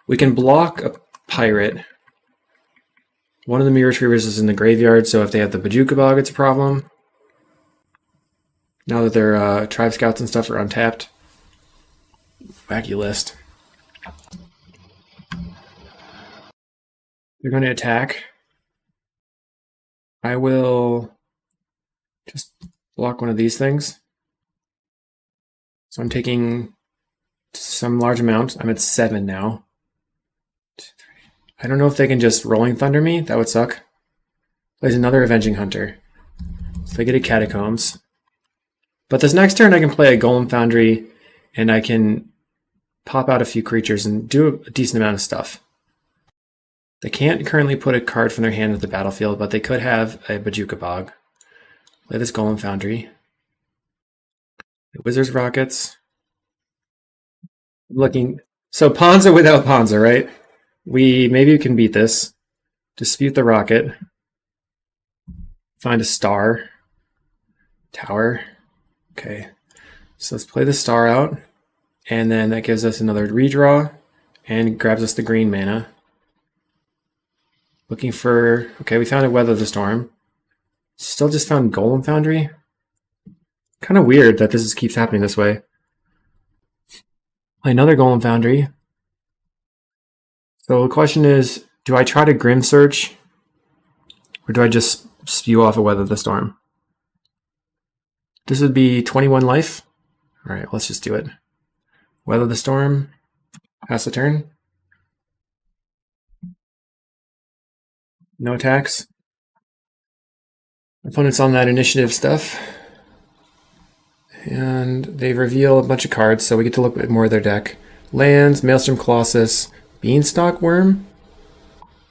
We can block a Pirate. One of the Mirror Retrievers is in the graveyard, so if they have the Bojuka Bog, it's a problem. Now that their Tribe Scouts and stuff are untapped. Wacky list. They're going to attack. I will just block one of these things. So I'm taking some large amount. I'm at 7 now. 2, 3. I don't know if they can just Rolling Thunder me. That would suck. Plays another Avenging Hunter. So I get a Catacombs. But this next turn I can play a Golem Foundry and I can pop out a few creatures and do a decent amount of stuff. They can't currently put a card from their hand at the battlefield, but they could have a Bojuka Bog. Play this Golem Foundry. The Wizard's Rockets. Looking. So Ponza without Ponza, right? Maybe we can beat this. Dispute the Rocket. Find a star. Tower. Okay. So let's play the star out. And then that gives us another redraw. And grabs us the green mana. Looking for... Okay, we found a Weather the Storm. Still just found Golem Foundry. Kind of weird that this keeps happening this way. Play another Golem Foundry. So the question is, do I try to Grim Search? Or do I just spew off a Weather the Storm? This would be 21 life. Alright, let's just do it. Weather the Storm. Pass the turn. No attacks. Opponent's on that initiative stuff. And they reveal a bunch of cards, so we get to look at more of their deck. Lands, Maelstrom Colossus, Beanstalk Worm,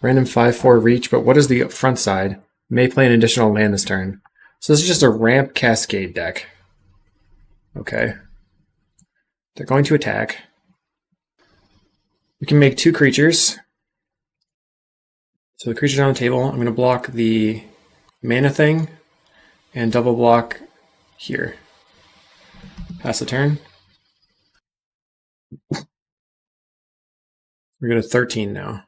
random 5/4 reach, but what is the front side? May play an additional land this turn. So this is just a ramp Cascade deck. Okay. They're going to attack. We can make 2 creatures. So the creature's on the table. I'm going to block the mana thing and double block here. Pass the turn. We're going to 13 now.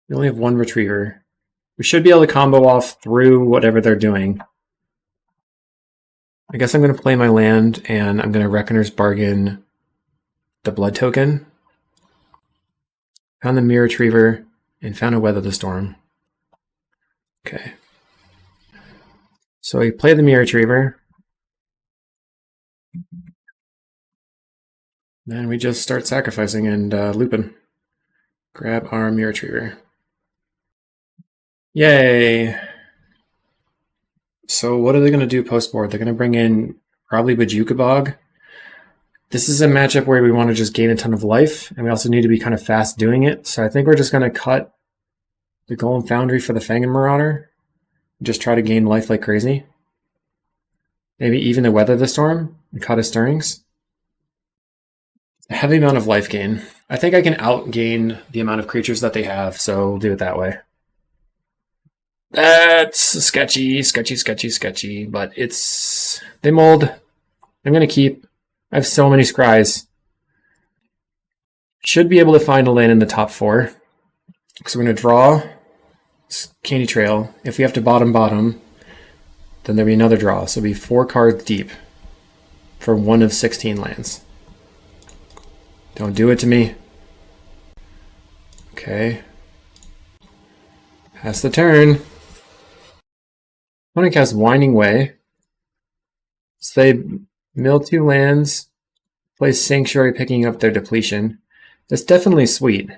We only have 1 retriever. We should be able to combo off through whatever they're doing. I guess I'm going to play my land and I'm going to Reckoner's Bargain the blood token. Found the Mirror Retriever and found a Weather the Storm. Okay. So we play the Mirror Retriever. Then we just start sacrificing and looping. Grab our Mirror Retriever. Yay! So what are they going to do post-board? They're going to bring in probably Bojuka Bog. This is a matchup where we want to just gain a ton of life, and we also need to be kind of fast doing it. So I think we're just going to cut the Golem Foundry for the Fangin' Marauder. Just try to gain life like crazy. Maybe even the Weather the Storm and cut his Stirrings. A heavy amount of life gain. I think I can outgain the amount of creatures that they have, so we'll do it that way. That's sketchy, but it's... They mold. I'm going to keep. I have so many scries. Should be able to find a land in the top 4. So we're going to draw Candy Trail. If we have to bottom, then there'll be another draw. So it'll be 4 cards deep for 1 of 16 lands. Don't do it to me. Okay. Pass the turn. Opponent casts Winding Way. So they mill 2 lands, play Sanctuary, picking up their depletion. That's definitely sweet.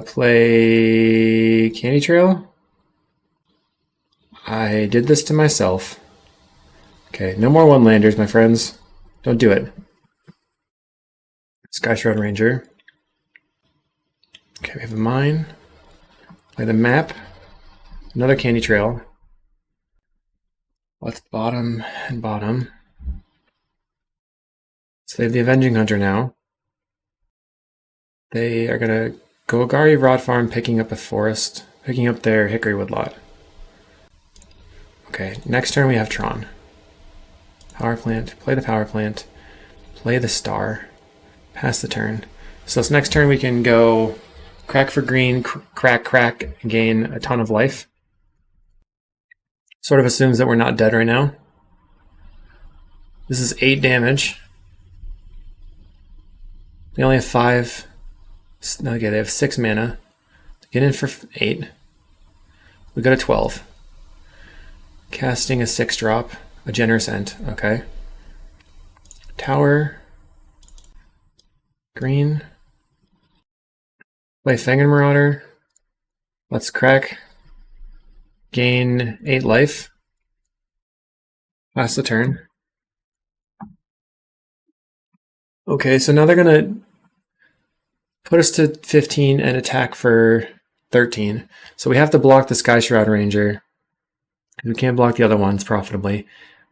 Play Candy Trail. I did this to myself. Okay, no more 1-landers, my friends. Don't do it. Sky Shroud Ranger. Okay, we have a mine. Play the map. Another Candy Trail. Let's bottom and bottom. So they have the Avenging Hunter now. They are going to Golgari Rod Farm, picking up a forest, picking up their Hickory Woodlot. Okay, next turn we have Tron. Power Plant, play the Power Plant, play the Star, pass the turn. So this next turn we can go crack for green, crack, gain a ton of life. Sort of assumes that we're not dead right now. This is 8 damage. They only have 5. Okay, they have 6 mana. Get in for 8. We go to 12. Casting a 6-drop. A Generous Ent. Okay. Tower. Green. Play Fanged Marauder. Let's crack. Gain 8 life. Pass the turn. Okay, so now they're going to put us to 15 and attack for 13. So we have to block the Sky Shroud Ranger. We can't block the other ones profitably.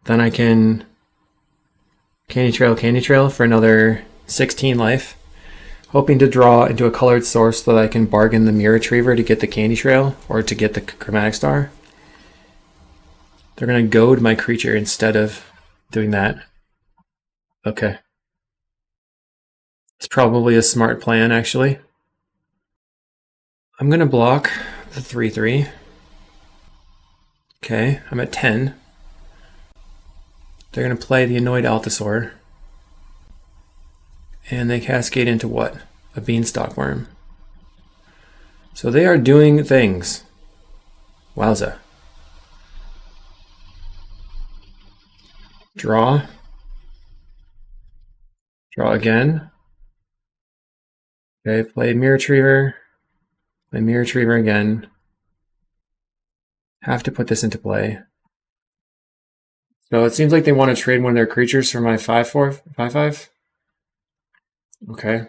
Then I can Candy Trail for another 16 life. Hoping to draw into a colored source so that I can bargain the Mirror Retriever to get the Candy Trail or to get the Chromatic Star. They're going to goad my creature instead of doing that. Okay. It's probably a smart plan, actually. I'm going to block the 3/3. Okay, I'm at 10. They're going to play the Annoyed Allosaur. And they cascade into what? A Beanstalk Worm. So they are doing things. Wowza. Draw. Draw again. Okay, play Mirror Retriever. Play Mirror Retriever again. Have to put this into play. So it seems like they want to trade one of their creatures for my 5/5. Okay.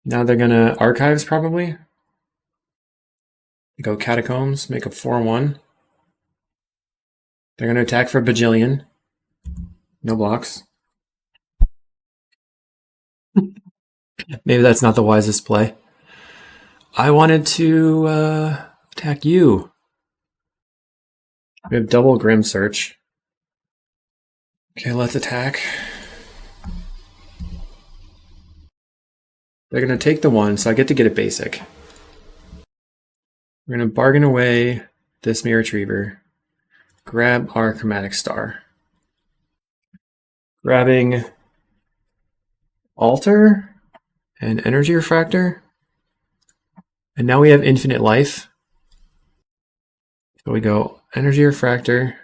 Now they're gonna Archives probably. Go Catacombs, make a 4/1. They're gonna attack for a bajillion. No blocks. Maybe that's not the wisest play. I wanted to attack you. We have double Grim Search. Okay, let's attack. They're going to take the 1, so I get to get a basic. We're going to bargain away this Mirror Retriever. Grab our Chromatic Star. Grabbing Altar and Energy Refractor. And now we have infinite life. So we go Energy Refractor,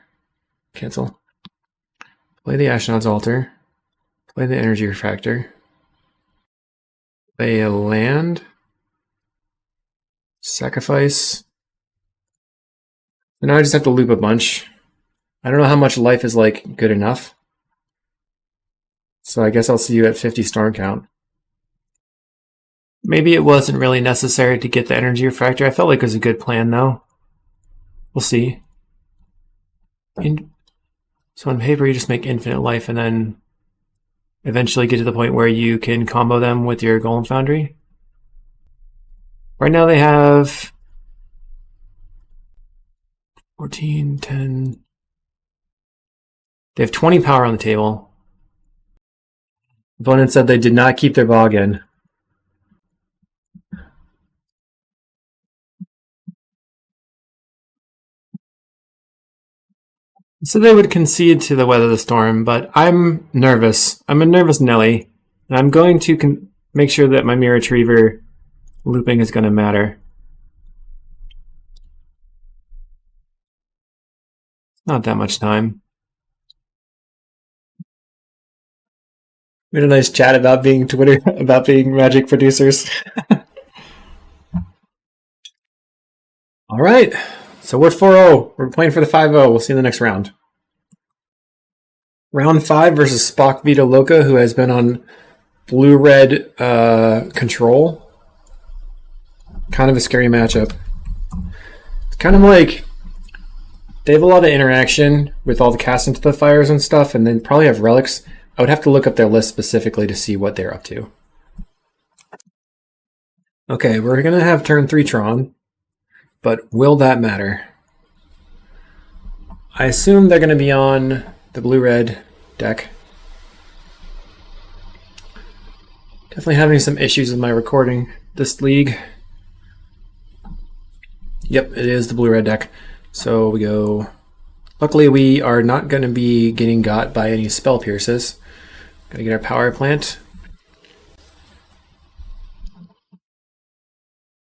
cancel. Play the Ashnod's Altar. Play the Energy Refractor. Play a land. Sacrifice. And now I just have to loop a bunch. I don't know how much life is like good enough. So I guess I'll see you at 50 storm count. Maybe it wasn't really necessary to get the Energy Refractor. I felt like it was a good plan though. We'll see. So on paper you just make infinite life and then eventually get to the point where you can combo them with your Golem Foundry. Right now they have 14, 10. They have 20 power on the table. Opponent said they did not keep their bog in. So they would concede to the Weather the Storm, but I'm nervous. I'm a nervous Nelly, and I'm going to make sure that my Mirror Retriever looping is going to matter. Not that much time. We had a nice chat about being Twitter, about being Magic producers. All right, so we're 4-0. We're playing for the 5-0. We'll see you in the next round. Round 5 versus Spock Vita Loca, who has been on blue-red control. Kind of a scary matchup. It's kind of like they have a lot of interaction with all the cast into the fires and stuff, and then probably have relics. I would have to look up their list specifically to see what they're up to. Okay, we're going to have turn 3 Tron, but will that matter? I assume they're going to be on the blue-red deck. Definitely having some issues with my recording this league. Yep, it is the blue-red deck. So we go... Luckily, we are not going to be getting got by any spell pierces. Gotta get our power plant.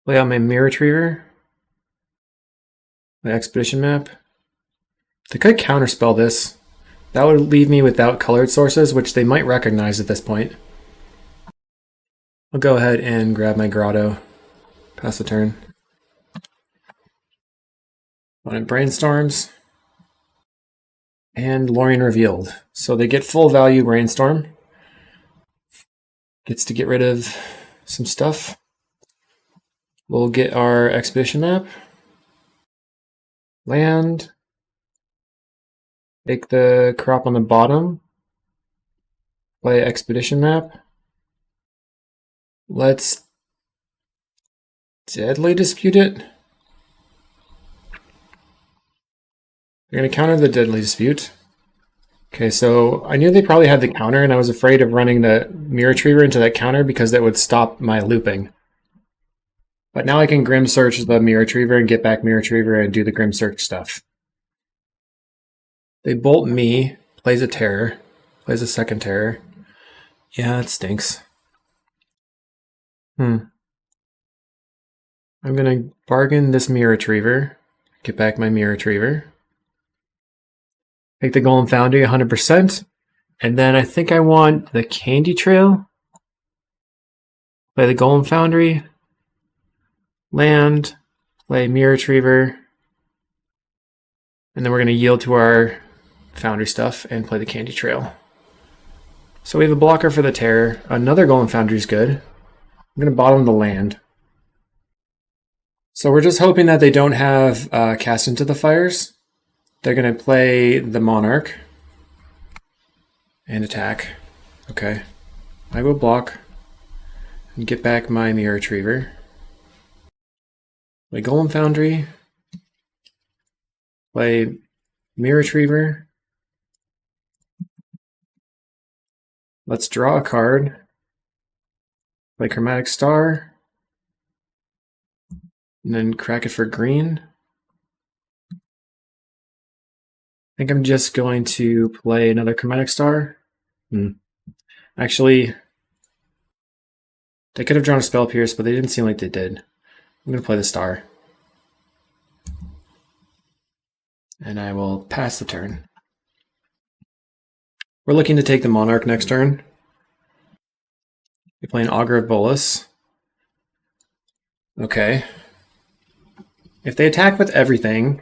Lay out my Mirror Retriever. My Expedition Map. They could counterspell this. That would leave me without colored sources, which they might recognize at this point. I'll go ahead and grab my Grotto. Pass the turn. Opponent Brainstorms. And Lorien Revealed. So they get full value Brainstorm. Gets to get rid of some stuff. We'll get our Expedition Map. Land. Take the crop on the bottom. Play Expedition Map. Let's Deadly Dispute it. We're going to counter the Deadly Dispute. Okay, so I knew they probably had the counter, and I was afraid of running the Mirror Retriever into that counter because that would stop my looping. But now I can Grim Search the Mirror Retriever and get back Mirror Retriever and do the Grim Search stuff. They bolt me, plays a Terror, plays a second Terror. Yeah, it stinks. I'm going to bargain this Mirror Retriever, get back my Mirror Retriever. Take the Golem Foundry 100%, and then I think I want the Candy Trail. Play the Golem Foundry, land, play Mirror Retriever, and then we're going to yield to our Foundry stuff and play the Candy Trail. So we have a blocker for the Terror. Another Golem Foundry is good. I'm going to bottom the land. So we're just hoping that they don't have cast into the fires. They're going to play the Monarch and attack. Okay. I will block and get back my Mirror Retriever. Play Golem Foundry. Play Mirror Retriever. Let's draw a card. Play Chromatic Star. And then crack it for green. I think I'm just going to play another Chromatic Star. Actually, they could have drawn a Spell Pierce, but they didn't seem like they did. I'm going to play the Star. And I will pass the turn. We're looking to take the Monarch next turn. We're playing Augur of Boros. Okay. If they attack with everything,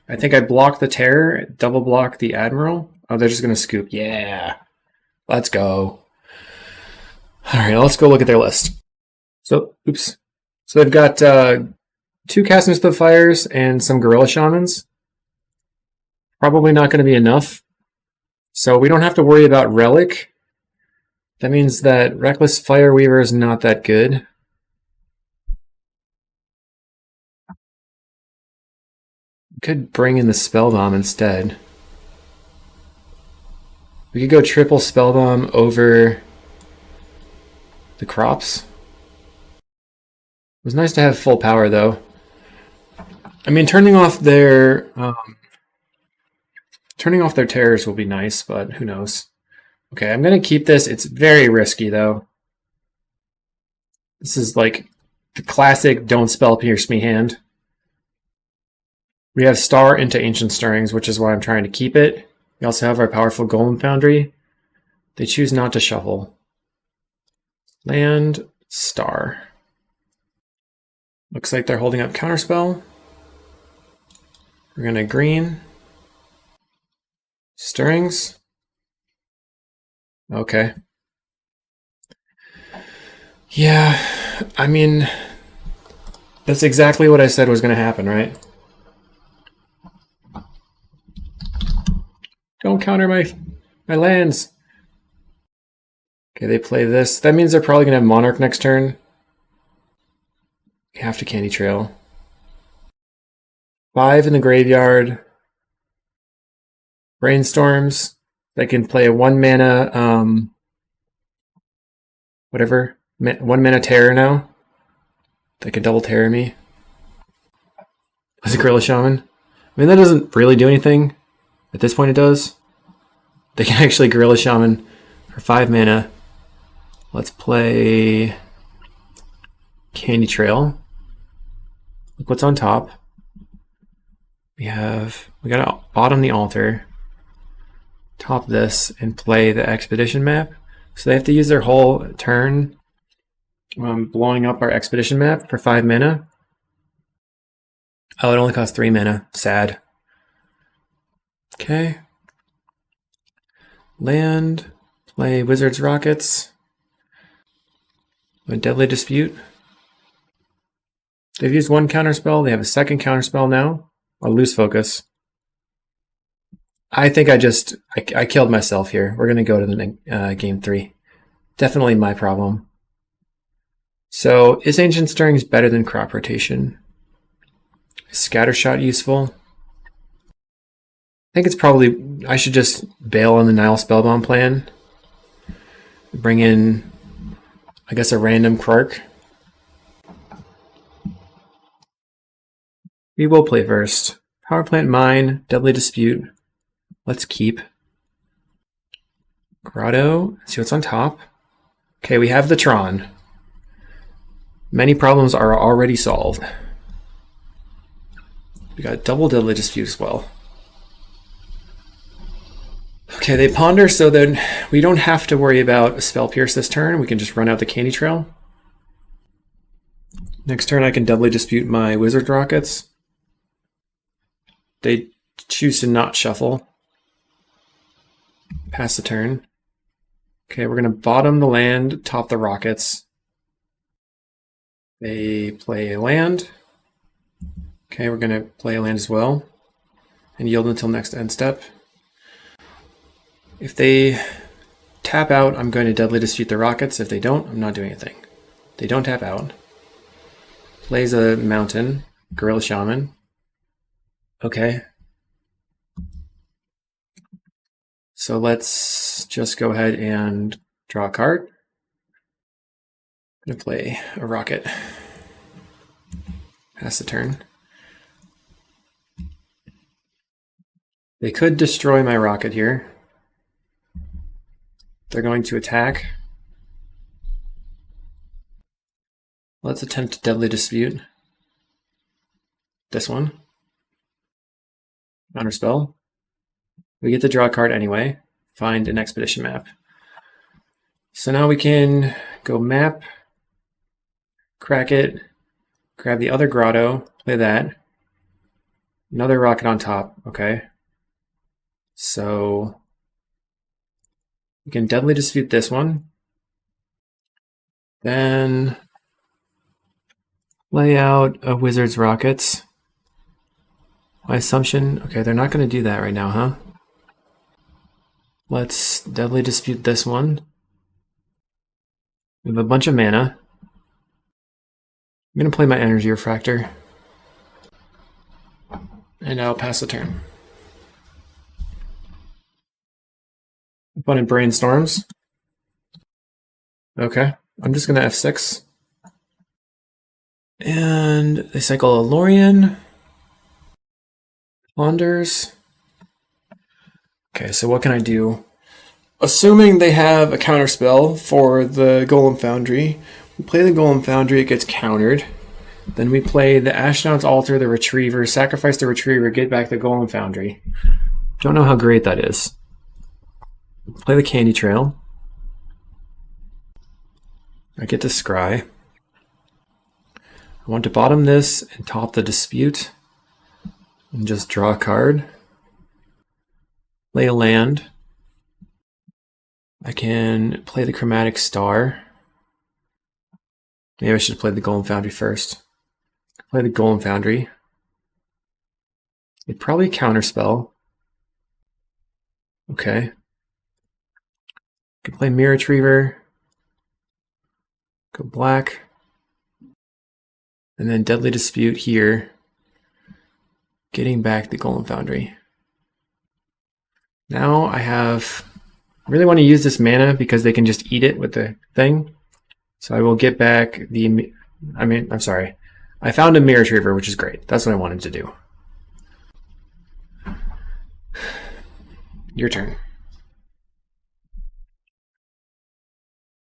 I think I block the Terror, double block the Admiral. Oh, they're just going to scoop. Yeah. Let's go. All right, let's go look at their list. So, oops. So they've got 2 Cast into the Fires and some Gorilla Shamans. Probably not going to be enough. So we don't have to worry about Relic. That means that Reckless Fireweaver is not that good. Could bring in the Spell Bomb instead. We could go triple Spell Bomb over the crops. It was nice to have full power though. I mean, turning off their terrors will be nice, but who knows? Okay, I'm gonna keep this. It's very risky though. This is like the classic "don't spell pierce me" hand. We have Star into Ancient Stirrings, which is why I'm trying to keep it. We also have our powerful Golem Foundry. They choose not to shuffle. Land, Star. Looks like they're holding up Counterspell. We're gonna green. Stirrings. Okay. Yeah, I mean, that's exactly what I said was gonna happen, right? Don't counter my lands. Okay, they play this. That means they're probably going to have Monarch next turn. We have to Candy Trail. 5 in the graveyard. Brainstorms. They can play a 1 mana, whatever. 1 mana Terror now. They can double Terror me. As a Gorilla Shaman. I mean, that doesn't really do anything. At this point it does. They can actually Gorilla Shaman for 5 mana. Let's play Candy Trail. Look what's on top. We gotta bottom the altar, top this, and play the expedition map. So they have to use their whole turn blowing up our expedition map for 5 mana. Oh, it only costs 3 mana. Sad. Okay. Land. Play Wizard's Rockets. A Deadly Dispute. They've used 1 counterspell. They have a 2nd counterspell now. I'll lose focus. I think I killed myself here. We're going to go to the game 3. Definitely my problem. So, is Ancient Stirrings better than Crop Rotation? Is Scattershot useful? I think it's probably, I should just bail on the Nile Spellbomb plan. Bring in, I guess, a random Quark. We will play first. Power Plant Mine, Deadly Dispute. Let's keep. Grotto, see what's on top. Okay, we have the Tron. Many problems are already solved. We got double Deadly Dispute as well. Okay, they ponder so that we don't have to worry about a Spell Pierce this turn. We can just run out the Candy Trail. Next turn I can doubly dispute my Wizard Rockets. They choose to not shuffle. Pass the turn. Okay, we're going to bottom the land, top the Rockets. They play a land. Okay, we're going to play a land as well. And yield until next end step. If they tap out, I'm going to deadly dispute the Rockets. If they don't, I'm not doing anything. They don't tap out. Plays a mountain, Gorilla Shaman. Okay. So let's just go ahead and draw a card. I'm going to play a Rocket. Pass the turn. They could destroy my Rocket here. They're going to attack. Let's attempt to deadly dispute this one. Counterspell. We get to draw a card anyway. Find an expedition map. So now we can go map, crack it, grab the other grotto, play that. Another Rocket on top, okay. So we can deadly dispute this one. Then lay out a Wizard's Rockets. My assumption, okay, they're not going to do that right now, huh? Let's deadly dispute this one. We have a bunch of mana. I'm going to play my Energy Refractor. And I'll pass the turn. Opponent brainstorms. Okay, I'm just going to F6. And they cycle a Lorien. Ponders. Okay, so what can I do? Assuming they have a counterspell for the Golem Foundry, we play the Golem Foundry, it gets countered. Then we play the Ashnod's Altar, the Retriever, sacrifice the Retriever, get back the Golem Foundry. Don't know how great that is. Play the Candy Trail. I get to Scry. I want to bottom this and top the Dispute. And just draw a card. Play a land. I can play the Chromatic Star. Maybe I should play the Golem Foundry first. Play the Golem Foundry. It'd probably counterspell. Okay. Could play Mirror Retriever. Go black. And then Deadly Dispute here. Getting back the Golem Foundry. Now I really want to use this mana because they can just eat it with the thing. So I will get back the, I'm sorry. I found a Mirror Retriever, which is great. That's what I wanted to do. Your turn.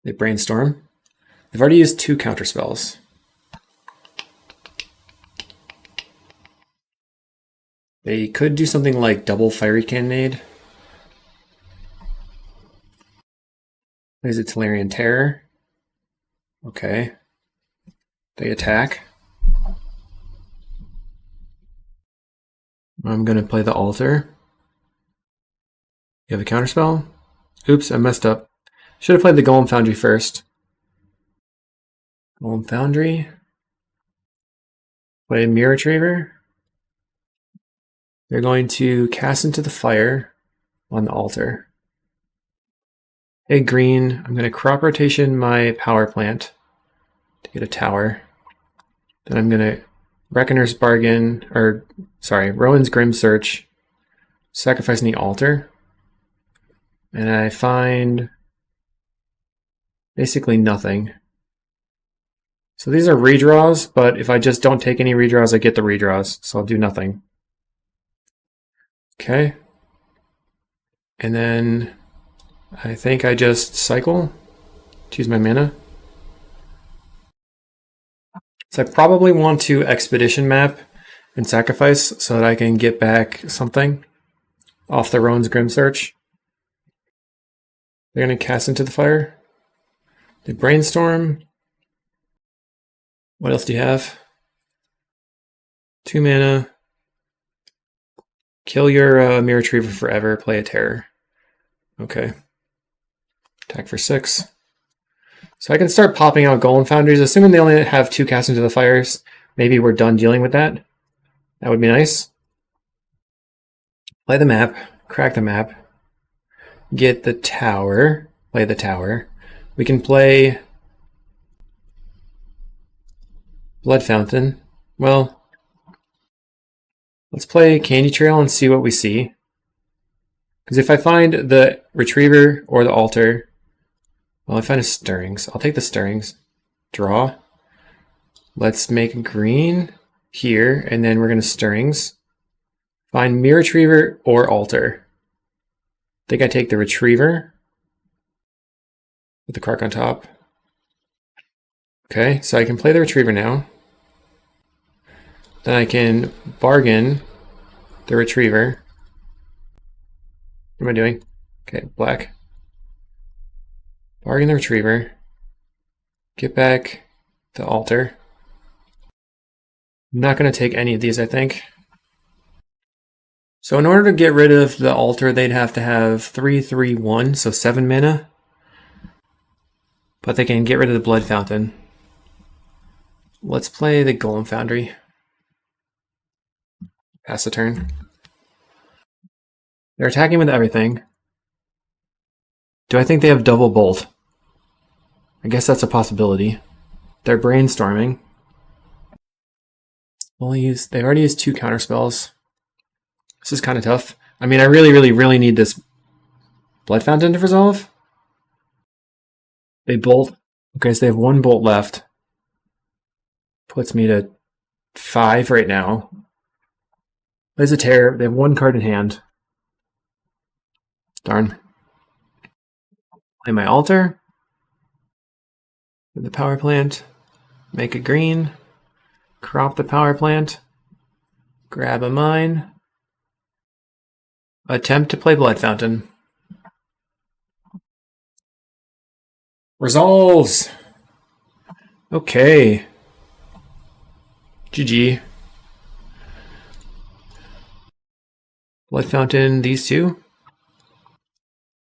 They brainstorm. They've already used 2 counterspells. They could do something like double Fiery Cannonade. Plays a Tolarian Terror. Okay. They attack. I'm going to play the Altar. You have a counterspell? Oops, I messed up. Should have played the Golem Foundry first. Golem Foundry. Play Mirror Retriever. They're going to cast into the fire on the Altar. Hey, green, I'm going to crop rotation my power plant to get a tower. Then I'm going to Reckoner's Bargain, Rowan's Grim Search, sacrificing the Altar. And I find basically nothing. So these are redraws, but if I just don't take any redraws, I get the redraws, so I'll do nothing. Okay. And then I think I just cycle to use my mana. So I probably want to Expedition map and sacrifice so that I can get back something off the Rowan's Grim Search. They're going to cast into the fire. They brainstorm. What else do you have? 2 mana. Kill your Mirror Retriever forever. Play a Terror. Okay. Attack for 6. So I can start popping out Golem Foundries, assuming they only have 2 casts into the fires. Maybe we're done dealing with that. That would be nice. Play the map. Crack the map. Get the tower. Play the tower. We can play Blood Fountain. Well, let's play Candy Trail and see what we see. Because if I find the Retriever or the Altar, well, I find a Stirrings. I'll take the Stirrings. Draw. Let's make green here, and then we're going to Stirrings. Find Mirror Retriever or Altar. I think I take the Retriever with the Kark on top. Okay, so I can play the Retriever now. Then I can bargain the Retriever. What am I doing? Okay, black. Bargain the Retriever. Get back the Altar. I'm not going to take any of these, I think. So in order to get rid of the Altar, they'd have to have 3/3/1, so 7 mana. But they can get rid of the Blood Fountain. Let's play the Golem Foundry. Pass the turn. They're attacking with everything. Do I think they have double bolt? I guess that's a possibility. They're brainstorming. They've already used 2 counterspells. This is kind of tough. I mean, I really need this Blood Fountain to resolve. They bolt. Okay, so they have 1 bolt left. Puts me to 5 right now. There's a tear. They have 1 card in hand. Darn. Play my altar. The power plant. Make a green. Crop the power plant. Grab a mine. Attempt to play Blood Fountain. Resolves! Okay. GG. Blood Fountain, these 2.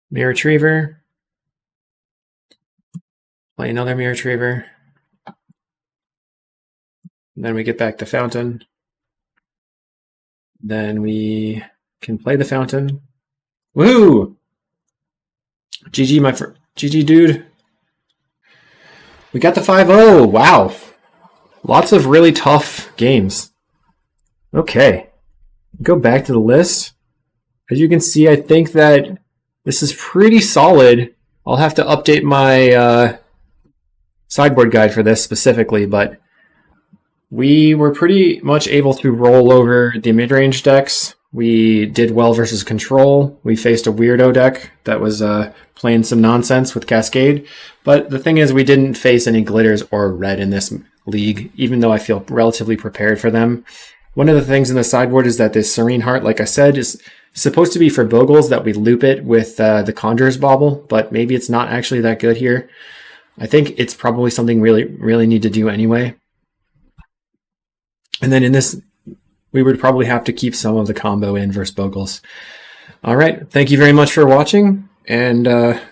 Mirror Retriever. Play another Mirror Retriever. Then we get back the Fountain. Then we can play the Fountain. Woohoo! GG, GG, dude. We got the 5-0. Wow. Lots of really tough games. Okay. Go back to the list. As you can see, I think that this is pretty solid. I'll have to update my sideboard guide for this specifically, but we were pretty much able to roll over the mid-range decks. We did well versus Control. We faced a weirdo deck that was playing some nonsense with Cascade. But the thing is, we didn't face any glitters or red in this league, even though I feel relatively prepared for them. One of the things in the sideboard is that this Serene Heart, like I said, is supposed to be for Bogles, that we loop it with the Conjurer's Bauble, but maybe it's not actually that good here. I think it's probably something really need to do anyway. And then in this, we would probably have to keep some of the combo in versus Bogles. All right, thank you very much for watching, and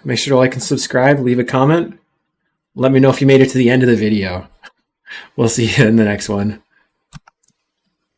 make sure to like and subscribe, leave a comment. Let me know if you made it to the end of the video. We'll see you in the next one.